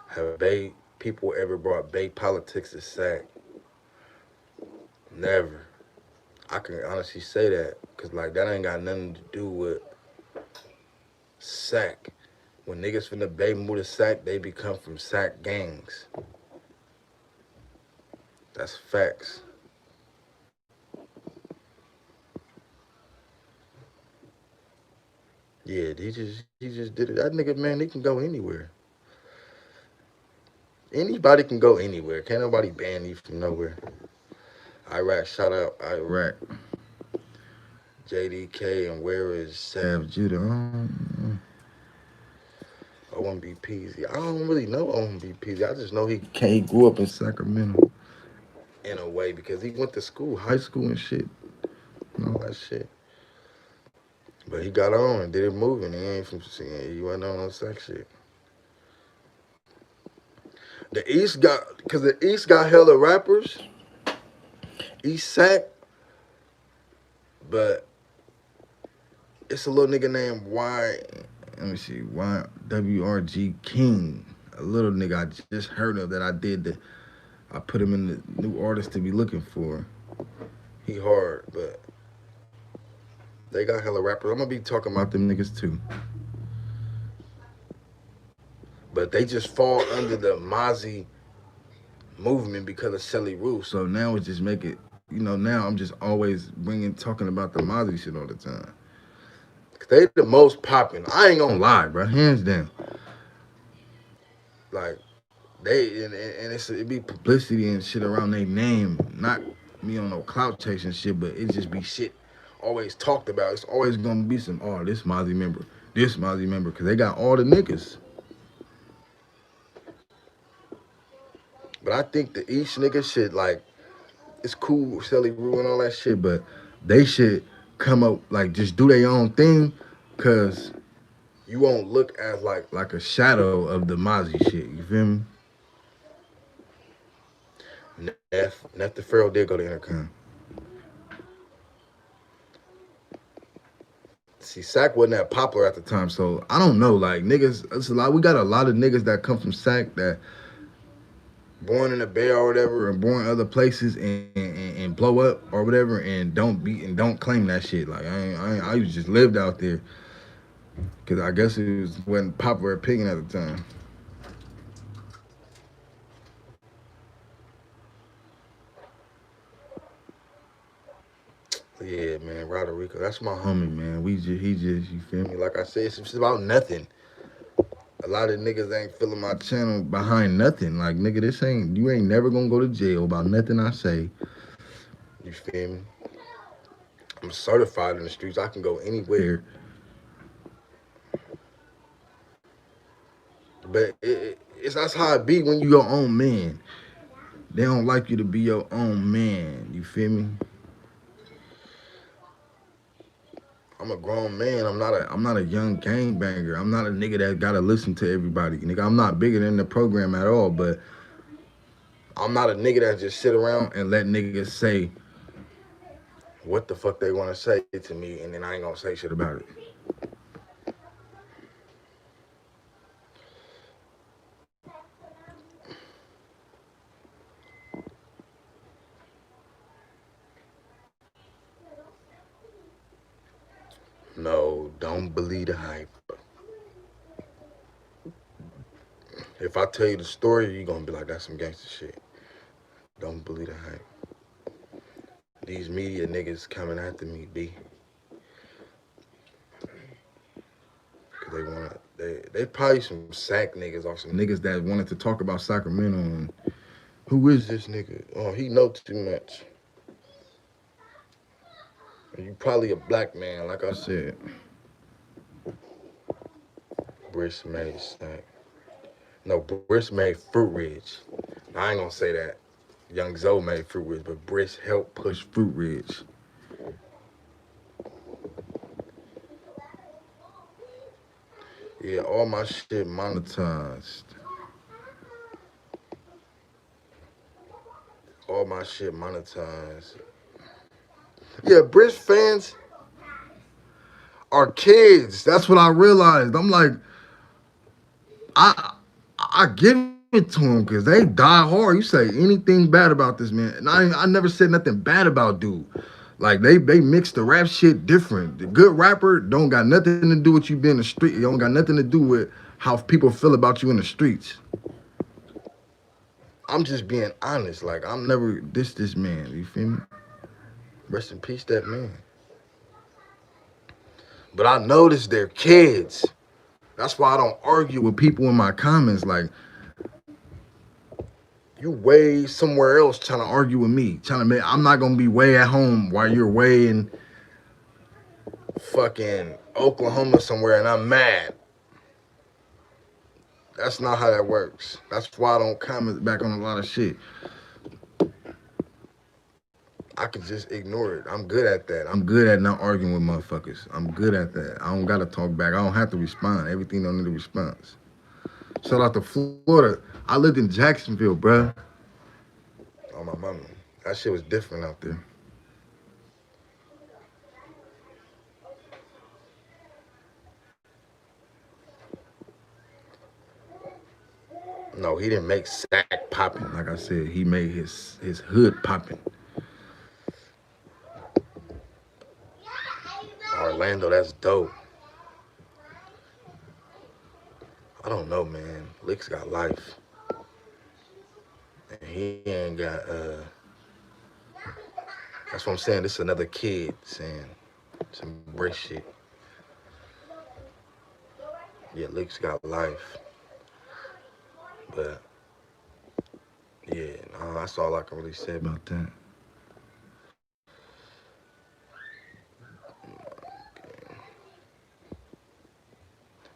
Speaker 1: Have Bay people ever brought Bay politics to Sac? Never. I can honestly say that because like that ain't got nothing to do with Sac. When niggas from the Bay move to Sac, they become from Sac gangs. That's facts. Yeah, he just did it. That nigga man, he can go anywhere. Anybody can go anywhere. Can't nobody ban you from nowhere. Iraq, shout out Iraq. JDK and where is Sav Judah? OMB Peasy. I don't really know OMB Peasy. I just know he grew up in Sacramento in a way because he went to school, high school and shit, and all that shit. But he got on and did it moving. He ain't from he went on Sac shit. The East got because the East got hella rappers. East Sac, but it's a little nigga named Y. Let me see, YWRG King. A little nigga I just heard of that I did the. I put him in the new artist to be looking for. He hard, but they got hella rappers. I'm gonna be talking about them niggas too. But they just fall under the Mozzie movement because of Shelly Roo. So now it's just make it, now I'm just always talking about the Mozzie shit all the time. They the most popping. I ain't gonna lie, bro. Hands down. Like, it be publicity and shit around their name. Not me on no clout chasing shit, but it just be shit always talked about. It's always gonna be some, this Mozzie member, because they got all the niggas. But I think the East nigga shit, like, it's cool, Shelly Roo and all that shit, but they should come up, like, just do their own thing, because you won't look as, like a shadow of the Mozzie shit. You feel me? Neff the Pharaoh did go to Intercom. See, Sac wasn't that popular at the time, so I don't know. Like, niggas, it's a lot. We got a lot of niggas that come from Sac that born in the Bay or whatever, and born other places and blow up or whatever, and don't claim that shit. Like, I just lived out there because I guess it wasn't popular opinion at the time. Yeah, man, Roderico, that's my homie, man. He just, you feel me? Like I said, it's about nothing. A lot of niggas ain't filling my channel behind nothing. Like, nigga, you ain't never gonna go to jail about nothing I say. You feel me? I'm certified in the streets. I can go anywhere. But that's how it be when you your own man. They don't like you to be your own man. You feel me? I'm a grown man. I'm not a young gangbanger. I'm not a nigga that gotta listen to everybody. Nigga, I'm not bigger than the program at all, but I'm not a nigga that just sit around and let niggas say what the fuck they wanna say to me, and then I ain't gonna say shit about it. No, don't believe the hype. If I tell you the story, you gonna be like, that's some gangster shit. Don't believe the hype. These media niggas coming after me, B. Cause they probably some Sac niggas or some niggas that wanted to talk about Sacramento and who is this nigga? Oh, he know too much. And you probably a black man, like I said. Briss made Sac. No, Briss made Fruit Ridge. I ain't gonna say that. Young Zoe made Fruit Ridge, but Briss helped push Fruit Ridge. Yeah, all my shit monetized. All my shit monetized. Yeah, Briss fans are kids. That's what I realized. I'm like, I I give it to them because they die hard. You say anything bad about this man, and I never said nothing bad about dude. Like they mix the rap shit different. The good rapper don't got nothing to do with you being in the street. It don't got nothing to do with how people feel about you in the streets. I'm just being honest. Like I'm never this man. You feel me? Rest in peace, that man. But I noticed they're kids. That's why I don't argue with people in my comments. Like you way somewhere else trying to argue with me, trying to make. I'm not gonna be way at home while you're way in fucking Oklahoma somewhere, and I'm mad. That's not how that works. That's why I don't comment back on a lot of shit. I can just ignore it. I'm good at that. I'm good at not arguing with motherfuckers. I'm good at that. I don't gotta talk back. I don't have to respond. Everything don't need a response. Shout out to Florida. I lived in Jacksonville, bruh. Oh my mama. That shit was different out there. No, he didn't make Sac popping. Like I said, he made his hood popping. Orlando, that's dope. I don't know, man. Lick's got life. And he ain't got that's what I'm saying. This is another kid saying some break shit. Yeah, Lick's got life. But yeah, no, that's all I can really say about that.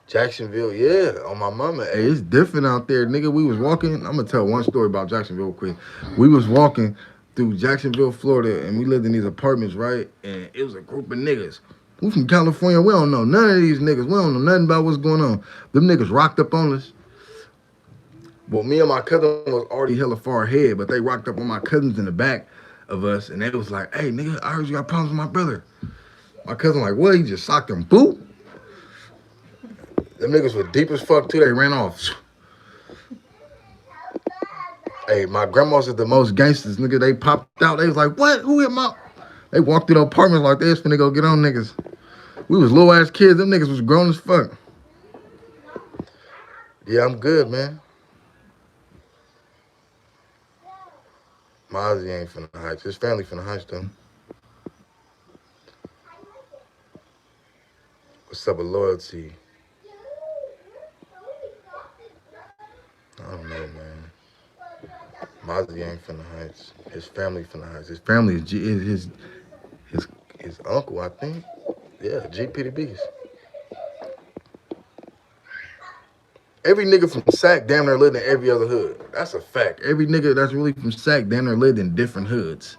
Speaker 1: Jacksonville, yeah, on my mama. Hey, it's different out there, nigga. We was walking. I'm gonna tell one story about Jacksonville quick. We was walking through Jacksonville, Florida, and we lived in these apartments, right? And it was a group of niggas. We from California. We don't know none of these niggas. We don't know nothing about what's going on. Them niggas rocked up on us. Well, me and my cousin was already hella far ahead, but they rocked up on my cousins in the back of us, and they was like, "Hey, nigga, I heard you got problems with my brother." My cousin like, "What? He just socked him, boop." Them niggas were deep as fuck too. They ran off. Hey, my grandma's is the most gangsters, nigga. They popped out. They was like, "What? Who hit my?" They walked through the apartments like this, finna go get on niggas. We was little ass kids. Them niggas was grown as fuck. Yeah, I'm good, man. Mozzie ain't finna heights. His family finna heights though. What's up with loyalty? I don't know, man. Mozzie ain't finna heights. His family finna heights. His family is his his uncle, I think. Yeah, GP the Beast. Every nigga from Sac damn near lived in every other hood. That's a fact. Every nigga that's really from Sac damn near lived in different hoods.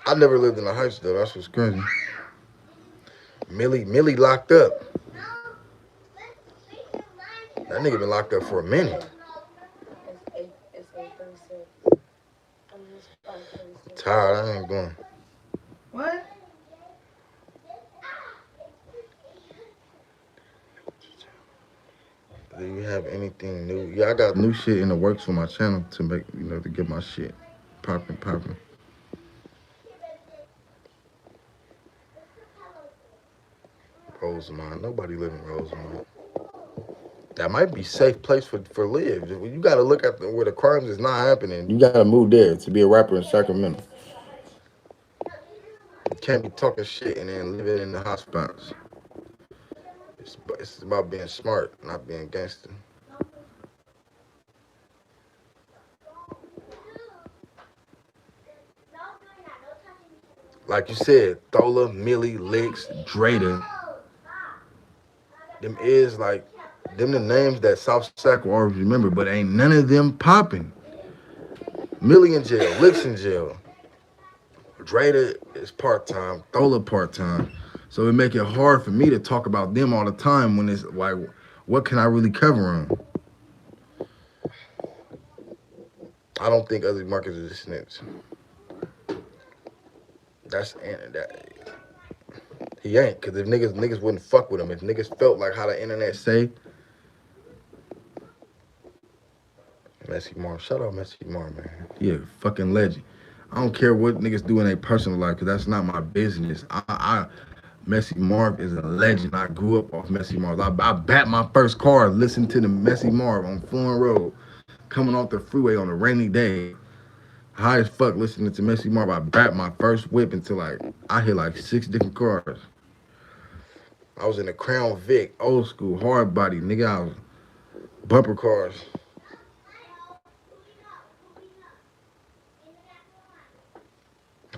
Speaker 1: I never lived in the heights though. That's what's crazy. Millie locked up. That nigga been locked up for a minute. Tired, I ain't going.
Speaker 2: What?
Speaker 1: Do you have anything new? Yeah, I got new shit in the works for my channel to make, to get my shit popping. Rosemont. Nobody live in Rosemont. That might be a safe place for live. You got to look at where the crimes is not happening. You got to move there to be a rapper in Sacramento. You can't be talking shit and then living in the hot spots. It's about being smart, not being gangster. Like you said, Thola, Millie, Licks, Drada. Them is like, them the names that South Sac will always remember, but ain't none of them popping. Millie in jail, Licks in jail. Drada is part-time, Thola part-time. So it make it hard for me to talk about them all the time when it's like, what can I really cover on? I don't think other markets are a snitch. That he ain't. Cause if niggas wouldn't fuck with him. If niggas felt like how the internet say, Messy Marv, shout out Messy Marv, man. Yeah, fucking legend. I don't care what niggas do in their personal life, cause that's not my business. Messy Marv is a legend. I grew up off Messy Marv. I bat my first car listening to the Messy Marv on Florence Road, coming off the freeway on a rainy day. High as fuck listening to Messy Marv. I bat my first whip until like I hit like 6 different cars. I was in a Crown Vic, old school, hard body, nigga. I was bumper cars.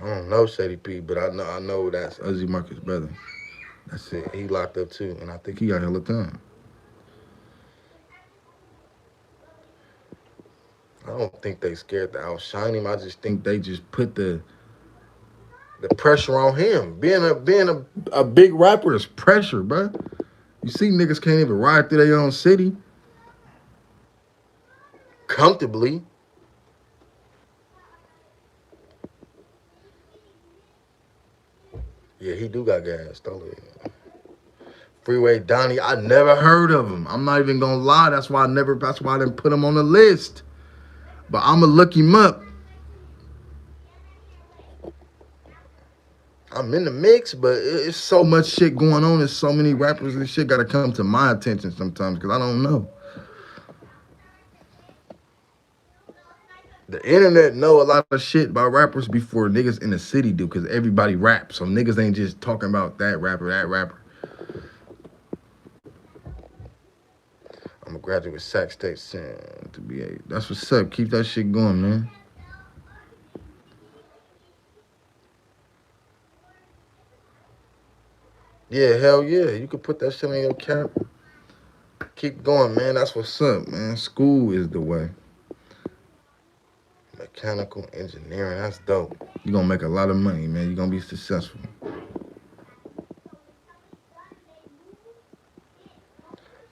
Speaker 1: I don't know Shady P, but I know that's Uzi Marcus' brother. That's it. He locked up too, and I think he out here all the time. I don't think they scared to outshine him. I just think they just put the pressure on him. Being a big rapper is pressure, bro. You see niggas can't even ride through their own city comfortably. Yeah, he do got gas, don't he? Freeway Donnie, I never heard of him. I'm not even gonna lie. That's why I didn't put him on the list. But I'ma look him up. I'm in the mix, but it's so much shit going on. There's so many rappers. This shit gotta come to my attention sometimes because I don't know. The internet know a lot of shit about rappers before niggas in the city do, because everybody raps. So niggas ain't just talking about that rapper, that rapper. I'm a graduate of Sac State to be a. That's what's up. Keep that shit going, man. Yeah, hell yeah. You could put that shit on your cap. Keep going, man. That's what's up, man. School is the way. Mechanical engineering, that's dope. You're gonna make a lot of money, man. You're gonna be successful.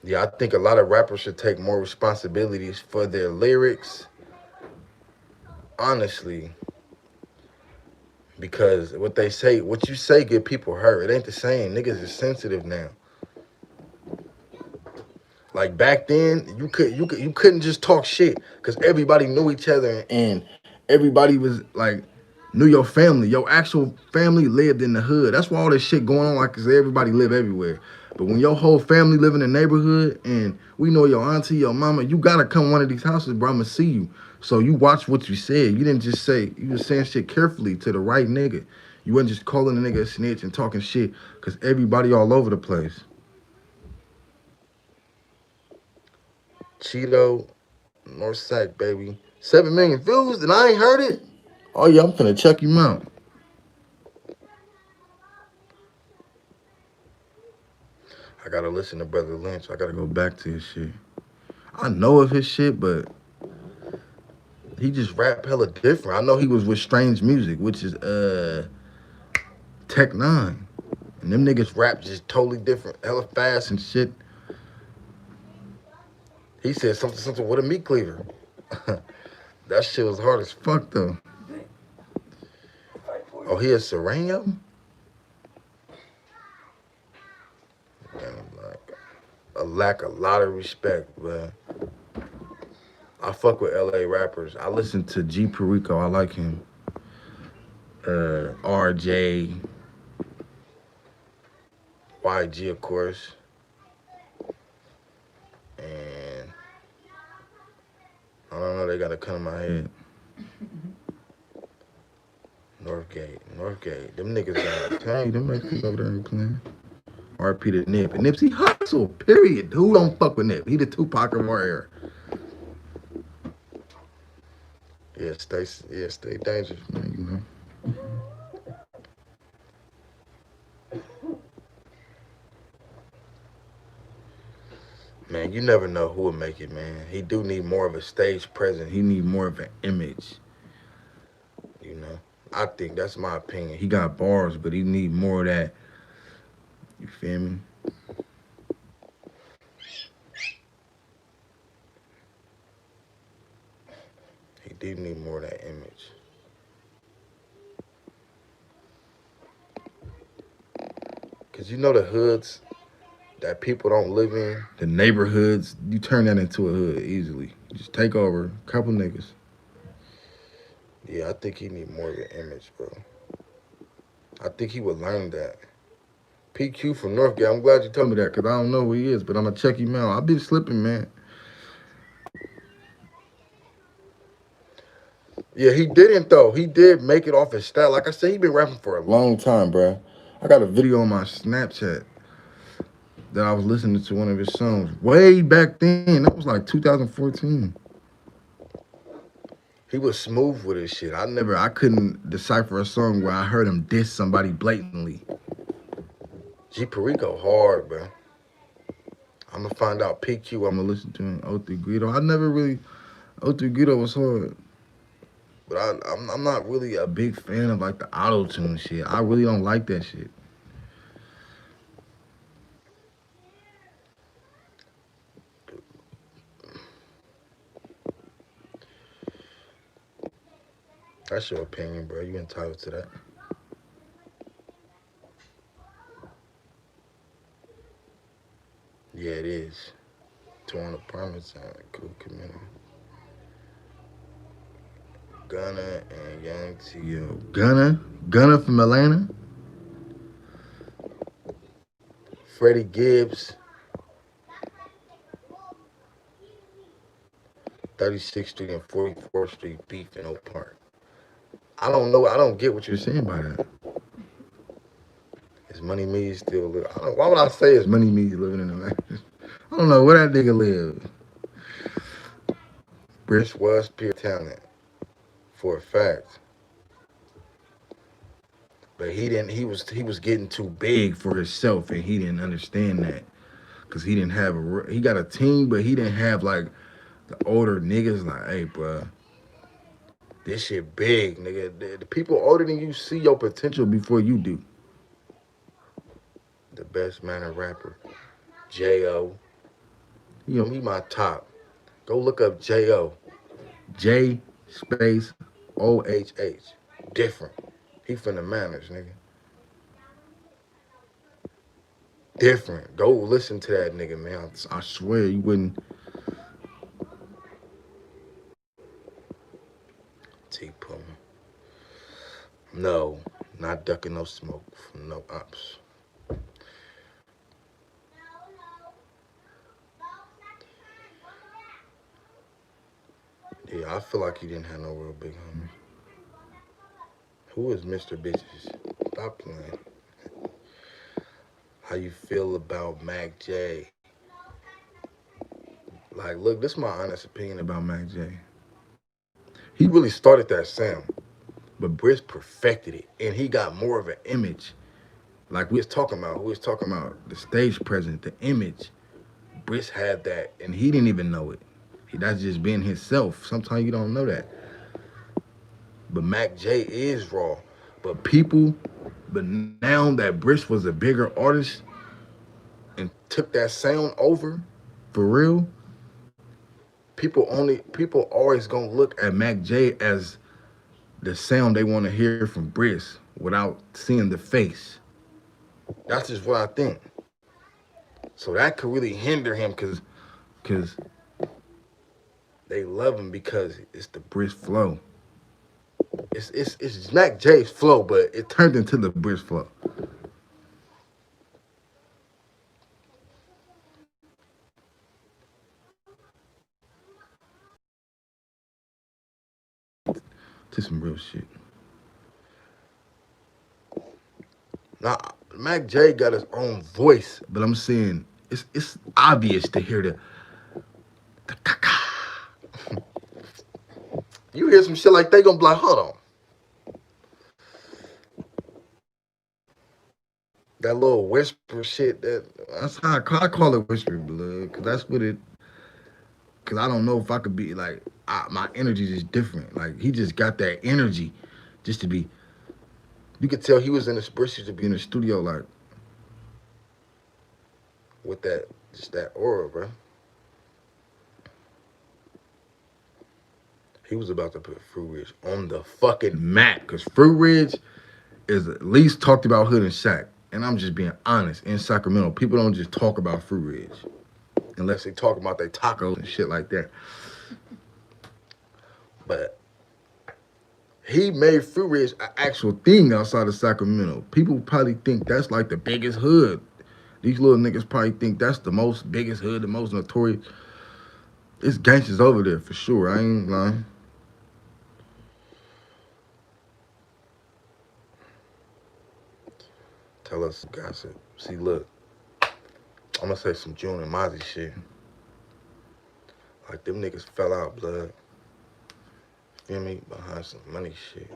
Speaker 1: Yeah, I think a lot of rappers should take more responsibilities for their lyrics. Honestly, because what you say get people hurt. It ain't the same. Niggas is sensitive now. Like back then, you couldn't just talk shit because everybody knew each other and everybody was like knew your family. Your actual family lived in the hood. That's why all this shit going on. Like, cause everybody live everywhere. But when your whole family live in the neighborhood and we know your auntie, your mama, you gotta come one of these houses, bro. I'ma see you. So you watch what you said. You didn't just say. You was saying shit carefully to the right nigga. You wasn't just calling the nigga a snitch and talking shit because everybody all over the place. Cheeto, North Sac, baby. 7 million views and I ain't heard it? Oh, yeah, I'm finna check him out. I gotta listen to Brother Lynch. I gotta go back to his shit. I know of his shit, but he just rap hella different. I know he was with Strange Music, which is Tech Nine. And them niggas rap just totally different, hella fast and shit. He said something with a meat cleaver. That shit was hard as fuck though. Oh, he is Sereno? Like, I lack a lot of respect, but I fuck with LA rappers. I listen to G Perico. I like him. RJ, YG, of course. And I don't know, they gotta come to my head. Northgate. Them niggas got hey, them niggas over there playing. RP to Nip. And Nipsey Hustle, period. Who don't fuck with Nip? He the Tupac of our era. Stay dangerous, man, you know. Man, you never know who will make it, man. He do need more of a stage presence. He need more of an image, you know. I think that's my opinion. He got bars, but he need more of that. You feel me? He do need more of that image. Cause you know the hoods that people don't live in, the neighborhoods, you turn that into a hood easily. Just take over a couple niggas. Yeah, I think he need more of an image, bro. I think he would learn that. PQ from Northgate, I'm glad you told me that because I don't know who he is, but I'm going to check him out. I've been slipping, man. Yeah, he didn't, though. He did make it off his style. Like I said, he been rapping for a long time, bro. I got a video on my Snapchat that I was listening to one of his songs way back then. That was like 2014. He was smooth with his shit. I couldn't decipher a song where I heard him diss somebody blatantly. G Perico hard, bro. I'm gonna find out PQ. I'm gonna listen to him. O3 Guido. O3 Guido was hard. But I'm not really a big fan of like the auto-tune shit. I really don't like that shit. That's your opinion, bro. You entitled to that. Yeah, it is. Torn apartments and cool community. Gunna and Young T.O. Gunna from Atlanta. Freddie Gibbs. 36th Street and 44th Street beef in Oak Park. I don't know. I don't get what you're saying by that. Is Money Me still live? Why would I say is Money Me living in Atlanta? I don't know where that nigga live. Briss was pure talent, for a fact. But he didn't. He was getting too big for himself, and he didn't understand that, cause he didn't have a. He got a team, but he didn't have like the older niggas. Like, hey, bro, this shit big, nigga. The people older than you see your potential before you do. The best mannered rapper, J.O. You know, he my top. Go look up J.O. J space O-H-H. Different. He from the manners, nigga. Different. Go listen to that nigga, man. I swear you wouldn't. T-Puma. No, not ducking no smoke from no ops. Yeah, I feel like he didn't have no real big homies. Who is Mr. Bitches? Stop playing. How you feel about Mac J? Like, look, this is my honest opinion about Mac J. He really started that sound, but Briss perfected it, and he got more of an image. Like we was talking about the stage presence, the image. Briss had that, and he didn't even know it. That's just being himself. Sometimes you don't know that. But Mac J is raw. But now that Briss was a bigger artist and took that sound over, for real, people always gonna look at Mac J as the sound they want to hear from Briss without seeing the face. That's just what I think. So that could really hinder him because they love him because it's the Briss flow. It's Mac J's flow, but it turned into the Briss flow. To some real shit. Now, Mac J got his own voice, but I'm saying it's obvious to hear the caca. You hear some shit like they gonna be like, hold on. That little whisper shit, that's how I call it whisper blood, cause that's what it. Cause I don't know if I could be like my energy is different. Like he just got that energy, just to be. You could tell he was in the Briss used to be in the studio like with that aura, bro. He was about to put Fruit Ridge on the fucking map, cause Fruit Ridge is at least talked about Hood and Sac. And I'm just being honest. In Sacramento, people don't just talk about Fruit Ridge unless they talk about their tacos and shit like that. But he made Fruit Ridge an actual thing outside of Sacramento. People probably think that's like the biggest hood. These little niggas probably think that's the most biggest hood, the most notorious. It's gangsters over there for sure. I ain't lying. Tell us gossip. See, look, I'm gonna say some June and Mozzie shit. Like them niggas fell out, blood. Feel me? Behind some money shit.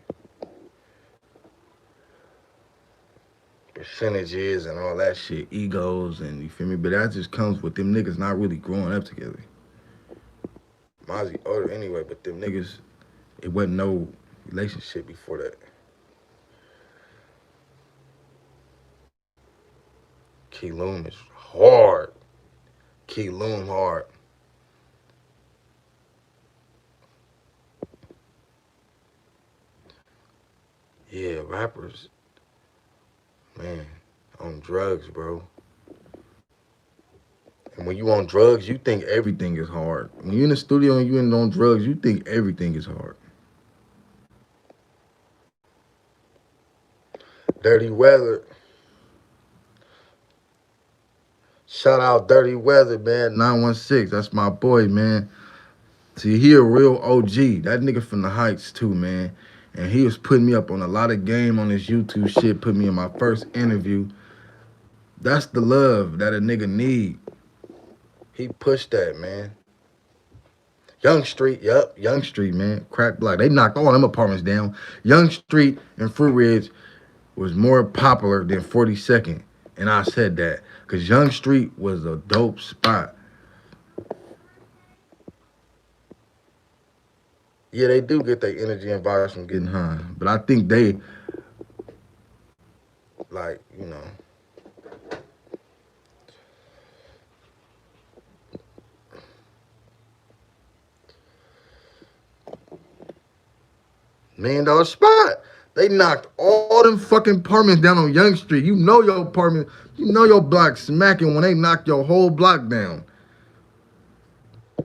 Speaker 1: Percentages and all that shit, egos and you feel me? But that just comes with them niggas not really growing up together. Mozzie older anyway, but them niggas, it wasn't no relationship before that. Key Loom is hard. Key Loom hard. Yeah, rappers, man, on drugs, bro. And when you on drugs, you think everything is hard. When you in the studio and you in on drugs, you think everything is hard. Dirty Weather. Shout out Dirty Weather, man. 916. That's my boy, man. See, he a real OG. That nigga from the Heights, too, man. And he was putting me up on a lot of game on his YouTube shit, put me in my first interview. That's the love that a nigga need. He pushed that, man. Young Street, yup, Young Street, man. Crack Block. They knocked all them apartments down. Young Street and Fruit Ridge was more popular than 42nd. And I said that because Young Street was a dope spot. Yeah, they do get their energy and vibes from getting high. But I think they, like, $1 million spot. They knocked all them fucking apartments down on Young Street. You know your apartment, you know your block smacking when they knock your whole block down.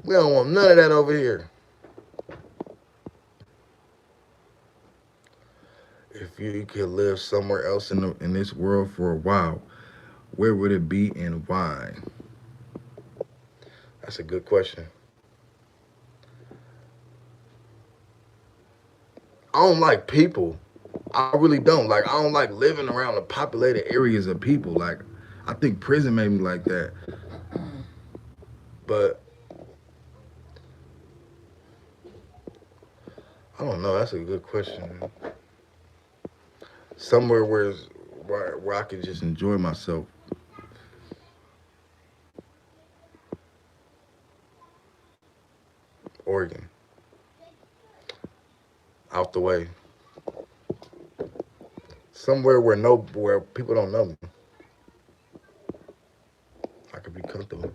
Speaker 1: We don't want none of that over here. If you could live somewhere else in this world for a while, where would it be and why? That's a good question. I don't like people. I really don't. Like, I don't like living around the populated areas of people. Like, I think prison made me like that. But I don't know. That's a good question. Somewhere where I can just enjoy myself. Oregon. Out the way. Somewhere where people don't know me. I could be comfortable.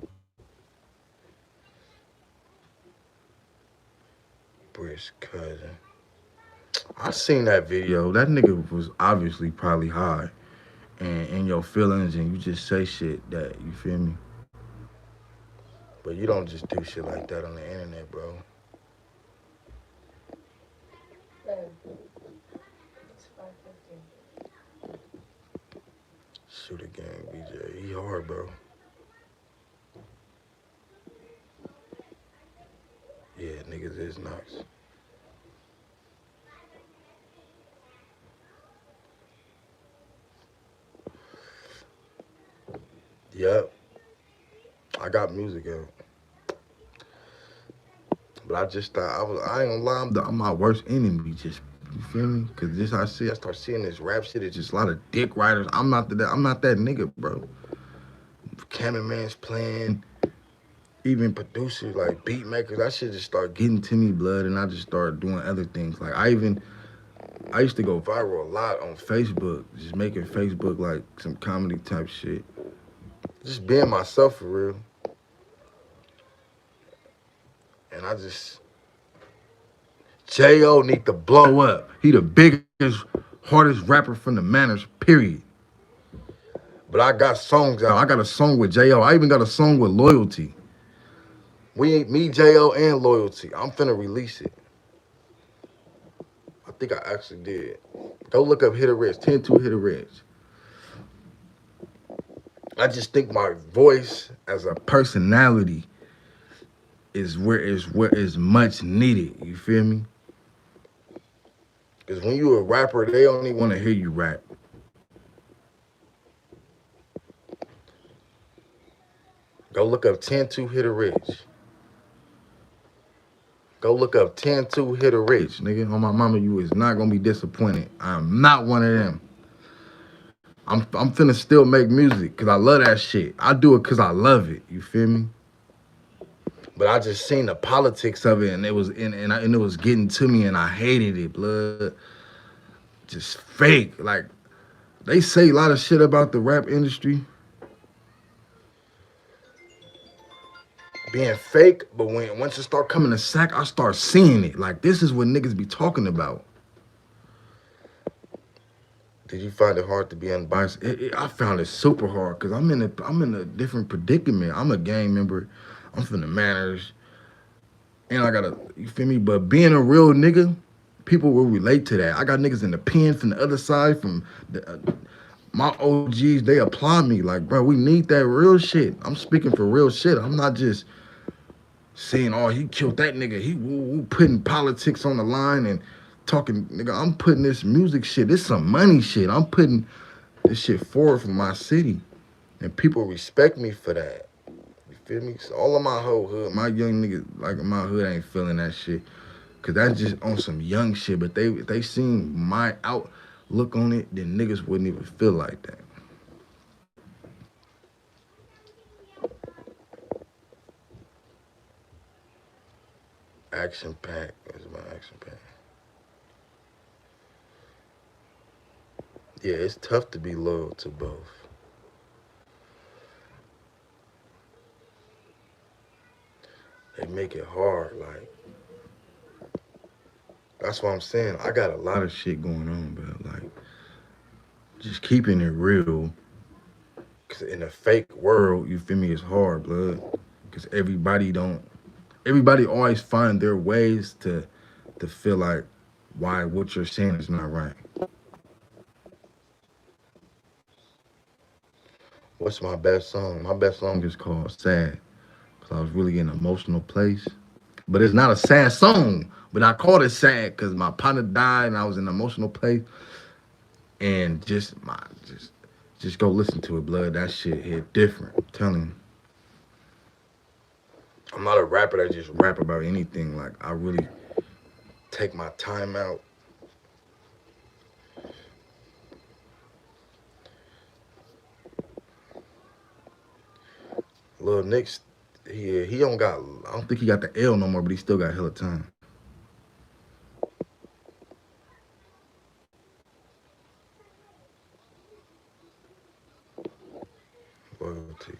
Speaker 1: Brisk cousin. I seen that video. That nigga was obviously probably high and in your feelings, and you just say shit that you feel me. But you don't just do shit like that on the internet, bro.
Speaker 2: It's 5:50.
Speaker 1: Shoot a gang, BJ. He hard, bro. Yeah, niggas is nuts. Yep. I got music out. But I just thought I ain't gonna lie, I'm my worst enemy. Just you feel me? Cause this I start seeing this rap shit. It's just a lot of dick writers. I'm not that nigga, bro. Cameraman's playing, even producers like beat makers. That shit just start getting to me, blood, and I just start doing other things. Like I used to go viral a lot on Facebook, just making Facebook like some comedy type shit. Just being myself for real. And I just J.O. need to blow up. He the biggest, hardest rapper from the Manners, period. But I got songs out. I got a song with J.O. I even got a song with Loyalty. Me, J.O. and Loyalty. I'm finna release it. I think I actually did. Go look up Hittahrich, 10-2 Hittahrich. I just think my voice as a personality is where is much needed. You feel me? Because when you a rapper, they only want to hear you rap. Go look up 10-2 Hittahrich. Go look up 10-2 Hittahrich, nigga. On my mama, you is not gonna be disappointed. I'm not one of them. I'm finna still make music because I love that shit. I do it because I love it. You feel me? But I just seen the politics of it, and it was and it was getting to me, and I hated it, blood. Just fake. Like they say a lot of shit about the rap industry being fake, but once it start coming to Sac, I start seeing it. Like this is what niggas be talking about. Did you find it hard to be unbiased? I found it super hard because I'm in a different predicament. I'm a gang member. I'm from the Manors, and I gotta, you feel me? But being a real nigga, people will relate to that. I got niggas in the pen from the other side, from my OGs. They applaud me like, bro, we need that real shit. I'm speaking for real shit. I'm not just saying, oh, he killed that nigga. He putting politics on the line and talking, nigga. I'm putting this music shit. This some money shit. I'm putting this shit forward for my city, and people respect me for that. You feel me? So all of my whole hood, my young niggas, like my hood ain't feeling that shit, cause that's just on some young shit. But if they seen my outlook on it, then niggas wouldn't even feel like that. Action pack is my action pack. Yeah, it's tough to be loyal to both. They make it hard. Like that's what I'm saying. I got a lot of shit going on, but like just keeping it real. Cause in a fake world, you feel me, it's hard, blood. Cause everybody always find their ways to feel like why what you're saying is not right. What's my best song? My best song is called Sad. Cause I was really in an emotional place. But it's not a sad song. But I called it sad because my partner died and I was in an emotional place. And just go listen to it, blood. That shit hit different. I'm telling you. I'm not a rapper that just rap about anything. Like I really take my time out. Lil Nick's he don't got, I don't think he got the L no more, but he still got hella time. Loyalty.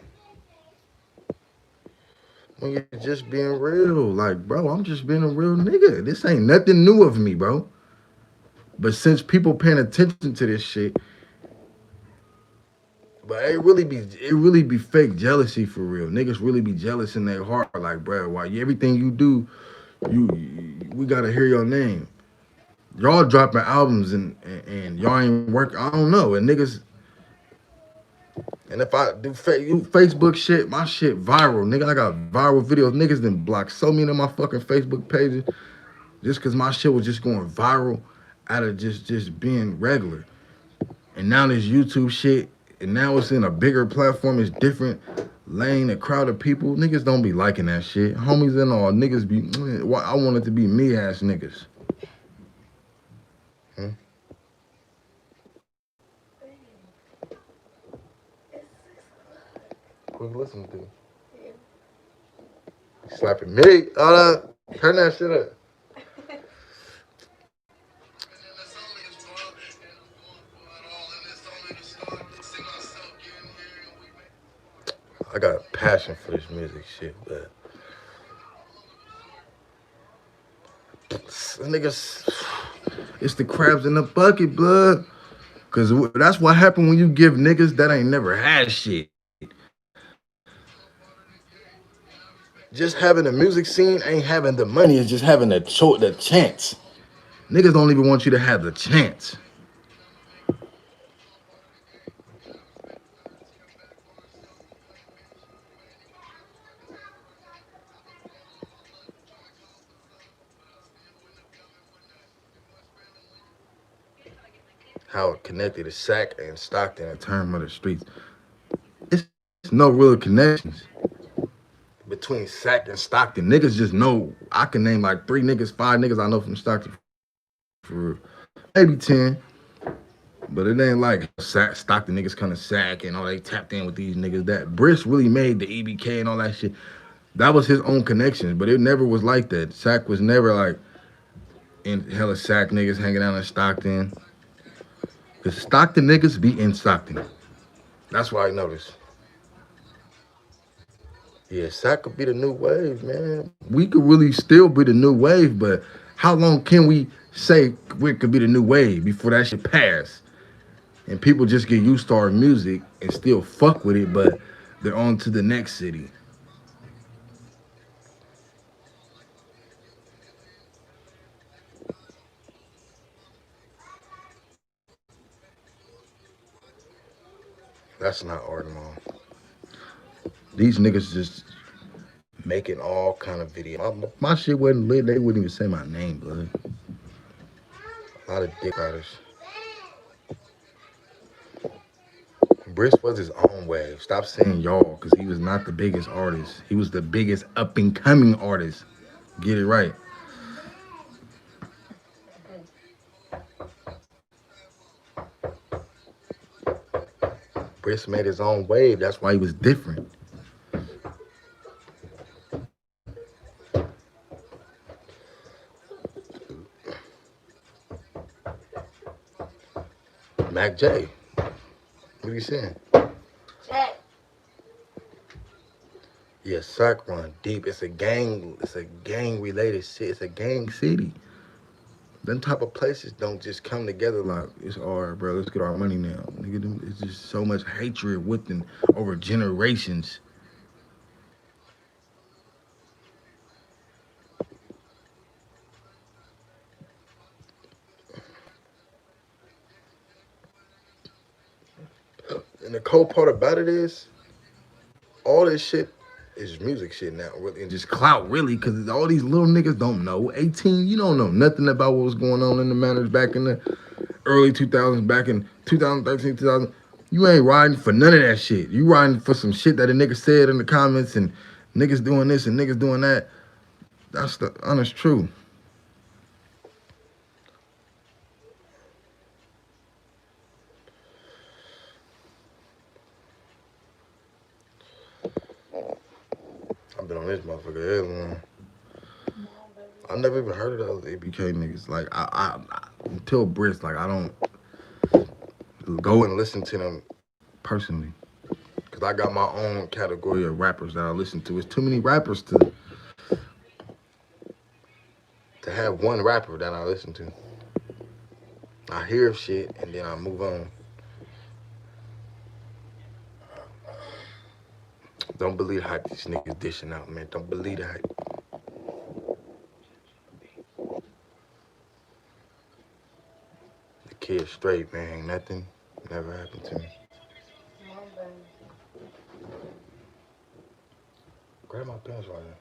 Speaker 1: When you're just being real, like, bro, I'm just being a real nigga. This ain't nothing new of me, bro. But since people paying attention to this shit, but it really be fake jealousy for real. Niggas really be jealous in their heart, like, bro, why everything you do, we gotta hear your name. Y'all dropping albums and y'all ain't work. I don't know, and niggas. And if I do Facebook shit, my shit viral, nigga. I got viral videos. Niggas done blocked so many of my fucking Facebook pages just because my shit was just going viral out of just being regular. And now this YouTube shit, and now it's in a bigger platform. It's different lane, a crowd of people. Niggas don't be liking that shit. Homies and all. Niggas be, I want it to be me ass niggas. Hmm? Who you listening to? You slapping me? Turn that shit up. I got a passion for this music shit, but niggas, it's the crabs in the bucket, blood. Cause that's what happened when you give niggas that ain't never had shit. Just having the music scene ain't having the money. It's just having the chance. Niggas don't even want you to have the chance. How it connected to Sac and Stockton in terms of the streets. It's no real connections between Sac and Stockton. Niggas just know. I can name like 3 niggas, 5 niggas I know from Stockton for maybe 10. But it ain't like Stockton niggas kind of Sac and all they tapped in with these niggas. That Briss really made the EBK and all that shit. That was his own connections, but it never was like that. Sac was never like in hella Sac niggas hanging out in Stockton. Cause Stockton niggas be in Stockton. That's why I noticed. Yeah, Sac could be the new wave, man. We could really still be the new wave, but how long can we say we could be the new wave before that shit pass? And people just get used to our music and still fuck with it, but they're on to the next city. That's not art, man. These niggas just making all kind of videos. My shit wasn't lit. They wouldn't even say my name, blood. A lot of dick riders. Briss was his own wave. Stop saying y'all, because he was not the biggest artist. He was the biggest up and coming artist. Get it right. Briss made his own wave. That's why he was different. Mac J. What are you saying?
Speaker 2: Check.
Speaker 1: Yeah, Sac run deep. It's a gang. It's a gang related shit. It's a gang city. Them type of places don't just come together like it's all right, bro. Let's get our money now. Nigga, it's just so much hatred within over generations. And the cold part about it is, all this shit is music shit now, really, and just clout, really, because all these little niggas don't know. 18, you don't know nothing about what was going on in the manners back in the early 2000s, back in 2013, 2000. You ain't riding for none of that shit. You riding for some shit that a nigga said in the comments and niggas doing this and niggas doing that. That's the honest truth. I've been on this motherfucker hell long. I never even heard of those ABK niggas. Like until Briss, like I don't go and listen to them personally. Cause I got my own category of rappers that I listen to. It's too many rappers to have one rapper that I listen to. I hear shit and then I move on. Don't believe how these niggas dishing out, man. Don't believe that. The kid straight, man. Ain't nothing never happened to me. Grab my pants right now.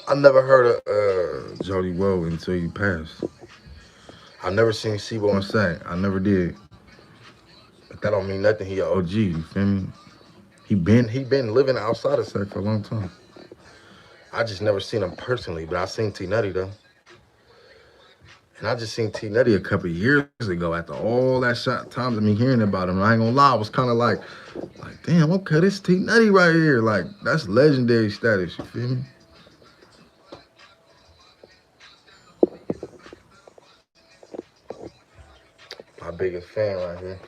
Speaker 1: I never heard of Jody Woe until you passed. I never seen Sibo on Sac. I never did. But that don't mean nothing. He a OG. You feel me? He been living outside of Sac for a long time. I just never seen him personally, but I seen T Nutty though. And I just seen T Nutty a couple of years ago after all that shot times of me hearing about him. And I ain't gonna lie, I was kind of like, damn, okay, this T Nutty right here. Like, that's legendary status, you feel me? My biggest fan right here.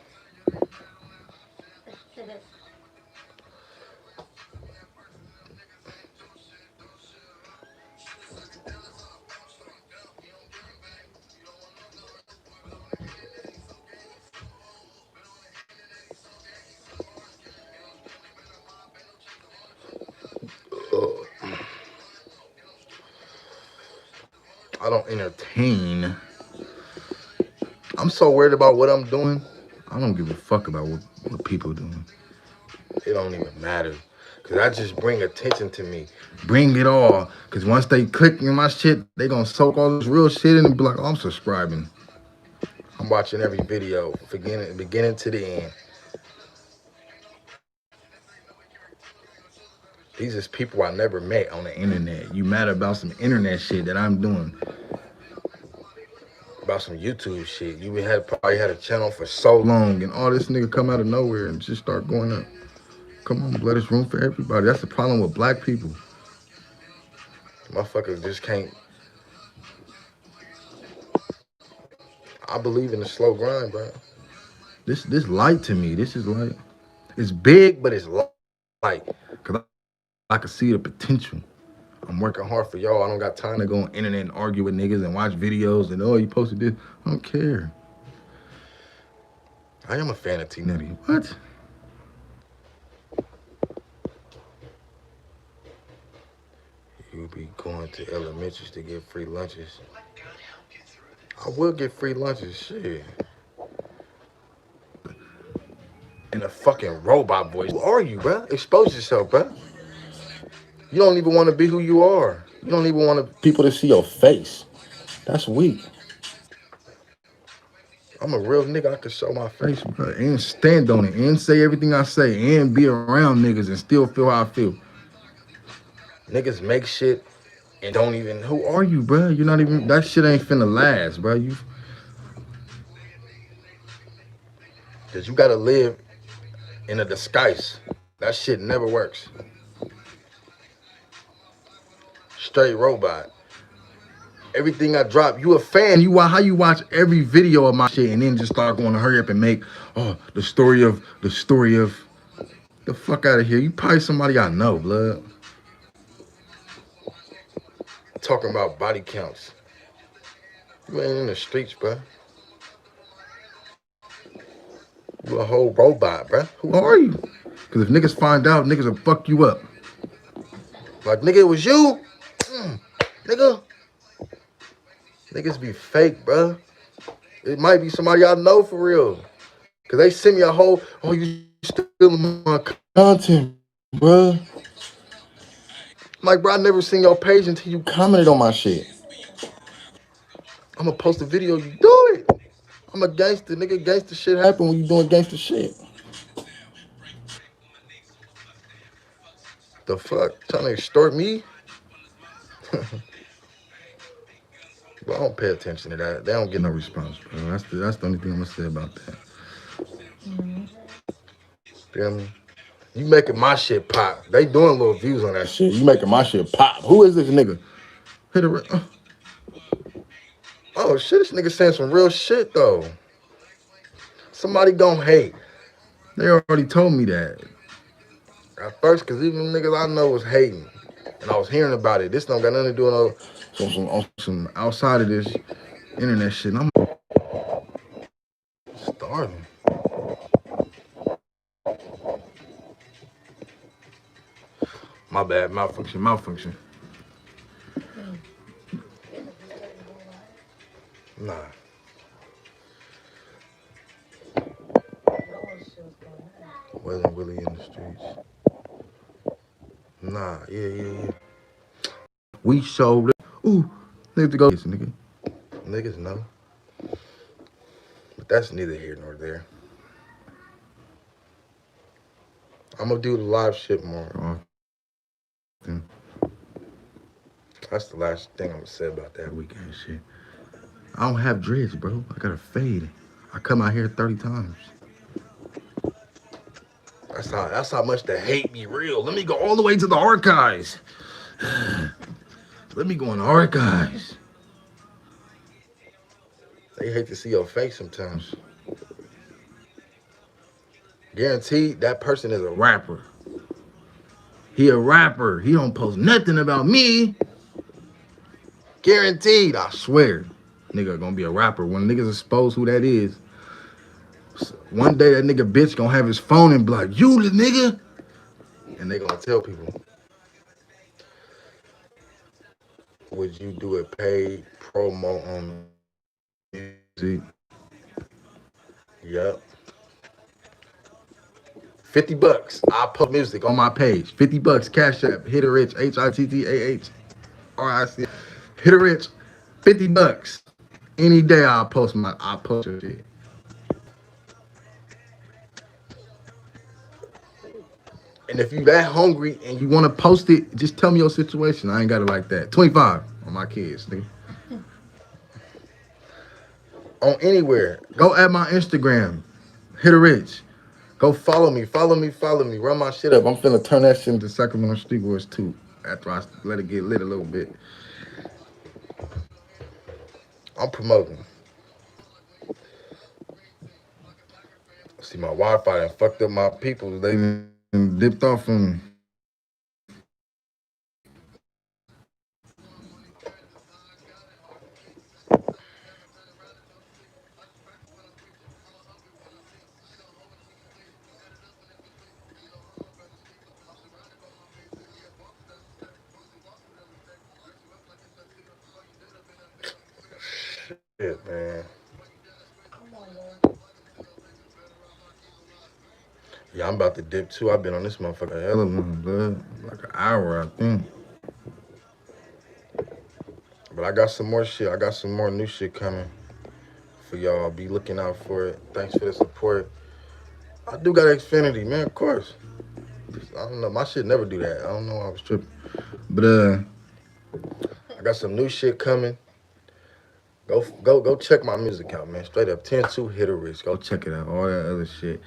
Speaker 1: I don't entertain. I'm so worried about what I'm doing. I don't give a fuck about what people are doing. It don't even matter. Cause I just bring attention to me. Bring it all. Cause once they click in my shit, they gonna soak all this real shit in and be like, oh, I'm subscribing. I'm watching every video, beginning to the end. These is people I never met on the internet. You mad about some internet shit that I'm doing. About some YouTube shit. You probably had a channel for so long and all this nigga come out of nowhere and just start going up. Come on, blood, there's room for everybody. That's the problem with black people. Motherfuckers just can't. I believe in the slow grind, bro. This light to me. This is like, it's big, but it's light. Cause I can see the potential. I'm working hard for y'all. I don't got time to go on the internet and argue with niggas and watch videos and, oh, you posted this. I don't care. I am a fan of T-Nutty. What? You be going to elementaries to get free lunches. I will get free lunches, shit. In a fucking robot voice. Who are you, bro? Expose yourself, bro. You don't even want to be who you are. You don't even want people to see your face. That's weak. I'm a real nigga. I can show my face, bro, and stand on it, and say everything I say, and be around niggas and still feel how I feel. Niggas make shit and don't even. Who are you, bro? You're not even. That shit ain't finna last, bro. Cause you gotta live in a disguise. That shit never works. Straight robot. Everything I drop, you a fan. How you watch every video of my shit and then just start going to hurry up and make, oh, the story of the fuck out of here. You probably somebody I know, blood. Talking about body counts. You ain't in the streets, bro. You a whole robot, bro. Who are you? Because if niggas find out, niggas will fuck you up. Like, nigga, it was you? Nigga. Niggas be fake, bro. It might be somebody I know for real. Because they send me a whole, oh, you stealing my content, bro. I'm like, bro, I never seen your page until you commented on my shit. I'm going to post a video, you do it. I'm a gangster, nigga. Gangster shit happen when you doing gangster shit. The fuck? Trying to extort me? But I don't pay attention to that. They don't get no response, bro. That's the only thing I'm gonna say about that. Feel me? You making my shit pop. They doing little views on that shit. You making my shit pop. Who is this nigga? Oh shit, this nigga saying some real shit though. Somebody gon' hate. They already told me that. At first, cause even niggas I know was hating. And I was hearing about it. This don't got nothing to do with some outside of this internet shit. And I'm starving. My bad, malfunction. Nah. Wasn't really in the streets. Nah, yeah. We showed it. Ooh, niggas to go. Nigga. Niggas know. But that's neither here nor there. I'm gonna do the live shit more. That's the last thing I'm gonna say about that weekend shit. I don't have dreads, bro. I got a fade. I come out here 30 times. That's how much the hate be real. Let me go all the way to the archives. Let me go in the archives. They hate to see your face sometimes. Guaranteed that person is a rapper. He a rapper. He don't post nothing about me. Guaranteed, I swear. Nigga gonna be a rapper. When niggas expose who that is, one day that nigga bitch gonna have his phone and be like, you the nigga? And they gonna tell people. Would you do a paid promo on music? Yep. $50. I'll post music on my page. $50. Cash App. Hittahrich. Hittahrich. Hittahrich. $50. Any day I'll post your shit. And if you that hungry and you want to post it, just tell me your situation. I ain't got it like that. 25 on my kids, nigga. On anywhere. Go at my Instagram. Hittahrich. Go follow me. Run my shit up. I'm finna turn that shit into Sacramento Street Boys too. After I let it get lit a little bit. I'm promoting. See, my Wi-Fi done fucked up my people. They done dipped off on me. Shit, man.
Speaker 2: Come on, man.
Speaker 1: Yeah, I'm about to dip too. I've been on this motherfucker hell of long, blood. Like an hour, I think. But I got some more shit. I got some more new shit coming for y'all. Be looking out for it. Thanks for the support. I do got Xfinity, man, of course. I don't know. My shit never do that. I don't know why I was tripping. But I got some new shit coming. Go check my music out, man. Straight up 10-2 Hittahrich. Go check it out. All that other shit.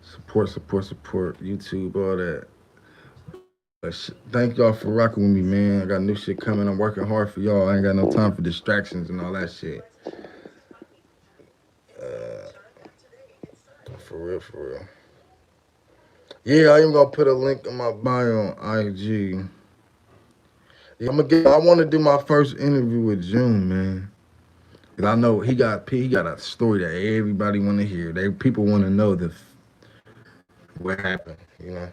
Speaker 1: Support. YouTube, all that. But thank y'all for rocking with me, man. I got new shit coming. I'm working hard for y'all. I ain't got no time for distractions and all that shit. Uh, for real. Yeah, I am gonna put a link in my bio on IG. Yeah, I want to do my first interview with June, man. Cause I know he got a story that everybody want to hear. People want to know what happened. You know,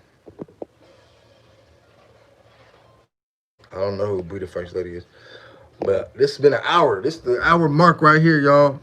Speaker 1: I don't know who Bree the first lady is, but this has been an hour. This is the hour mark right here, y'all.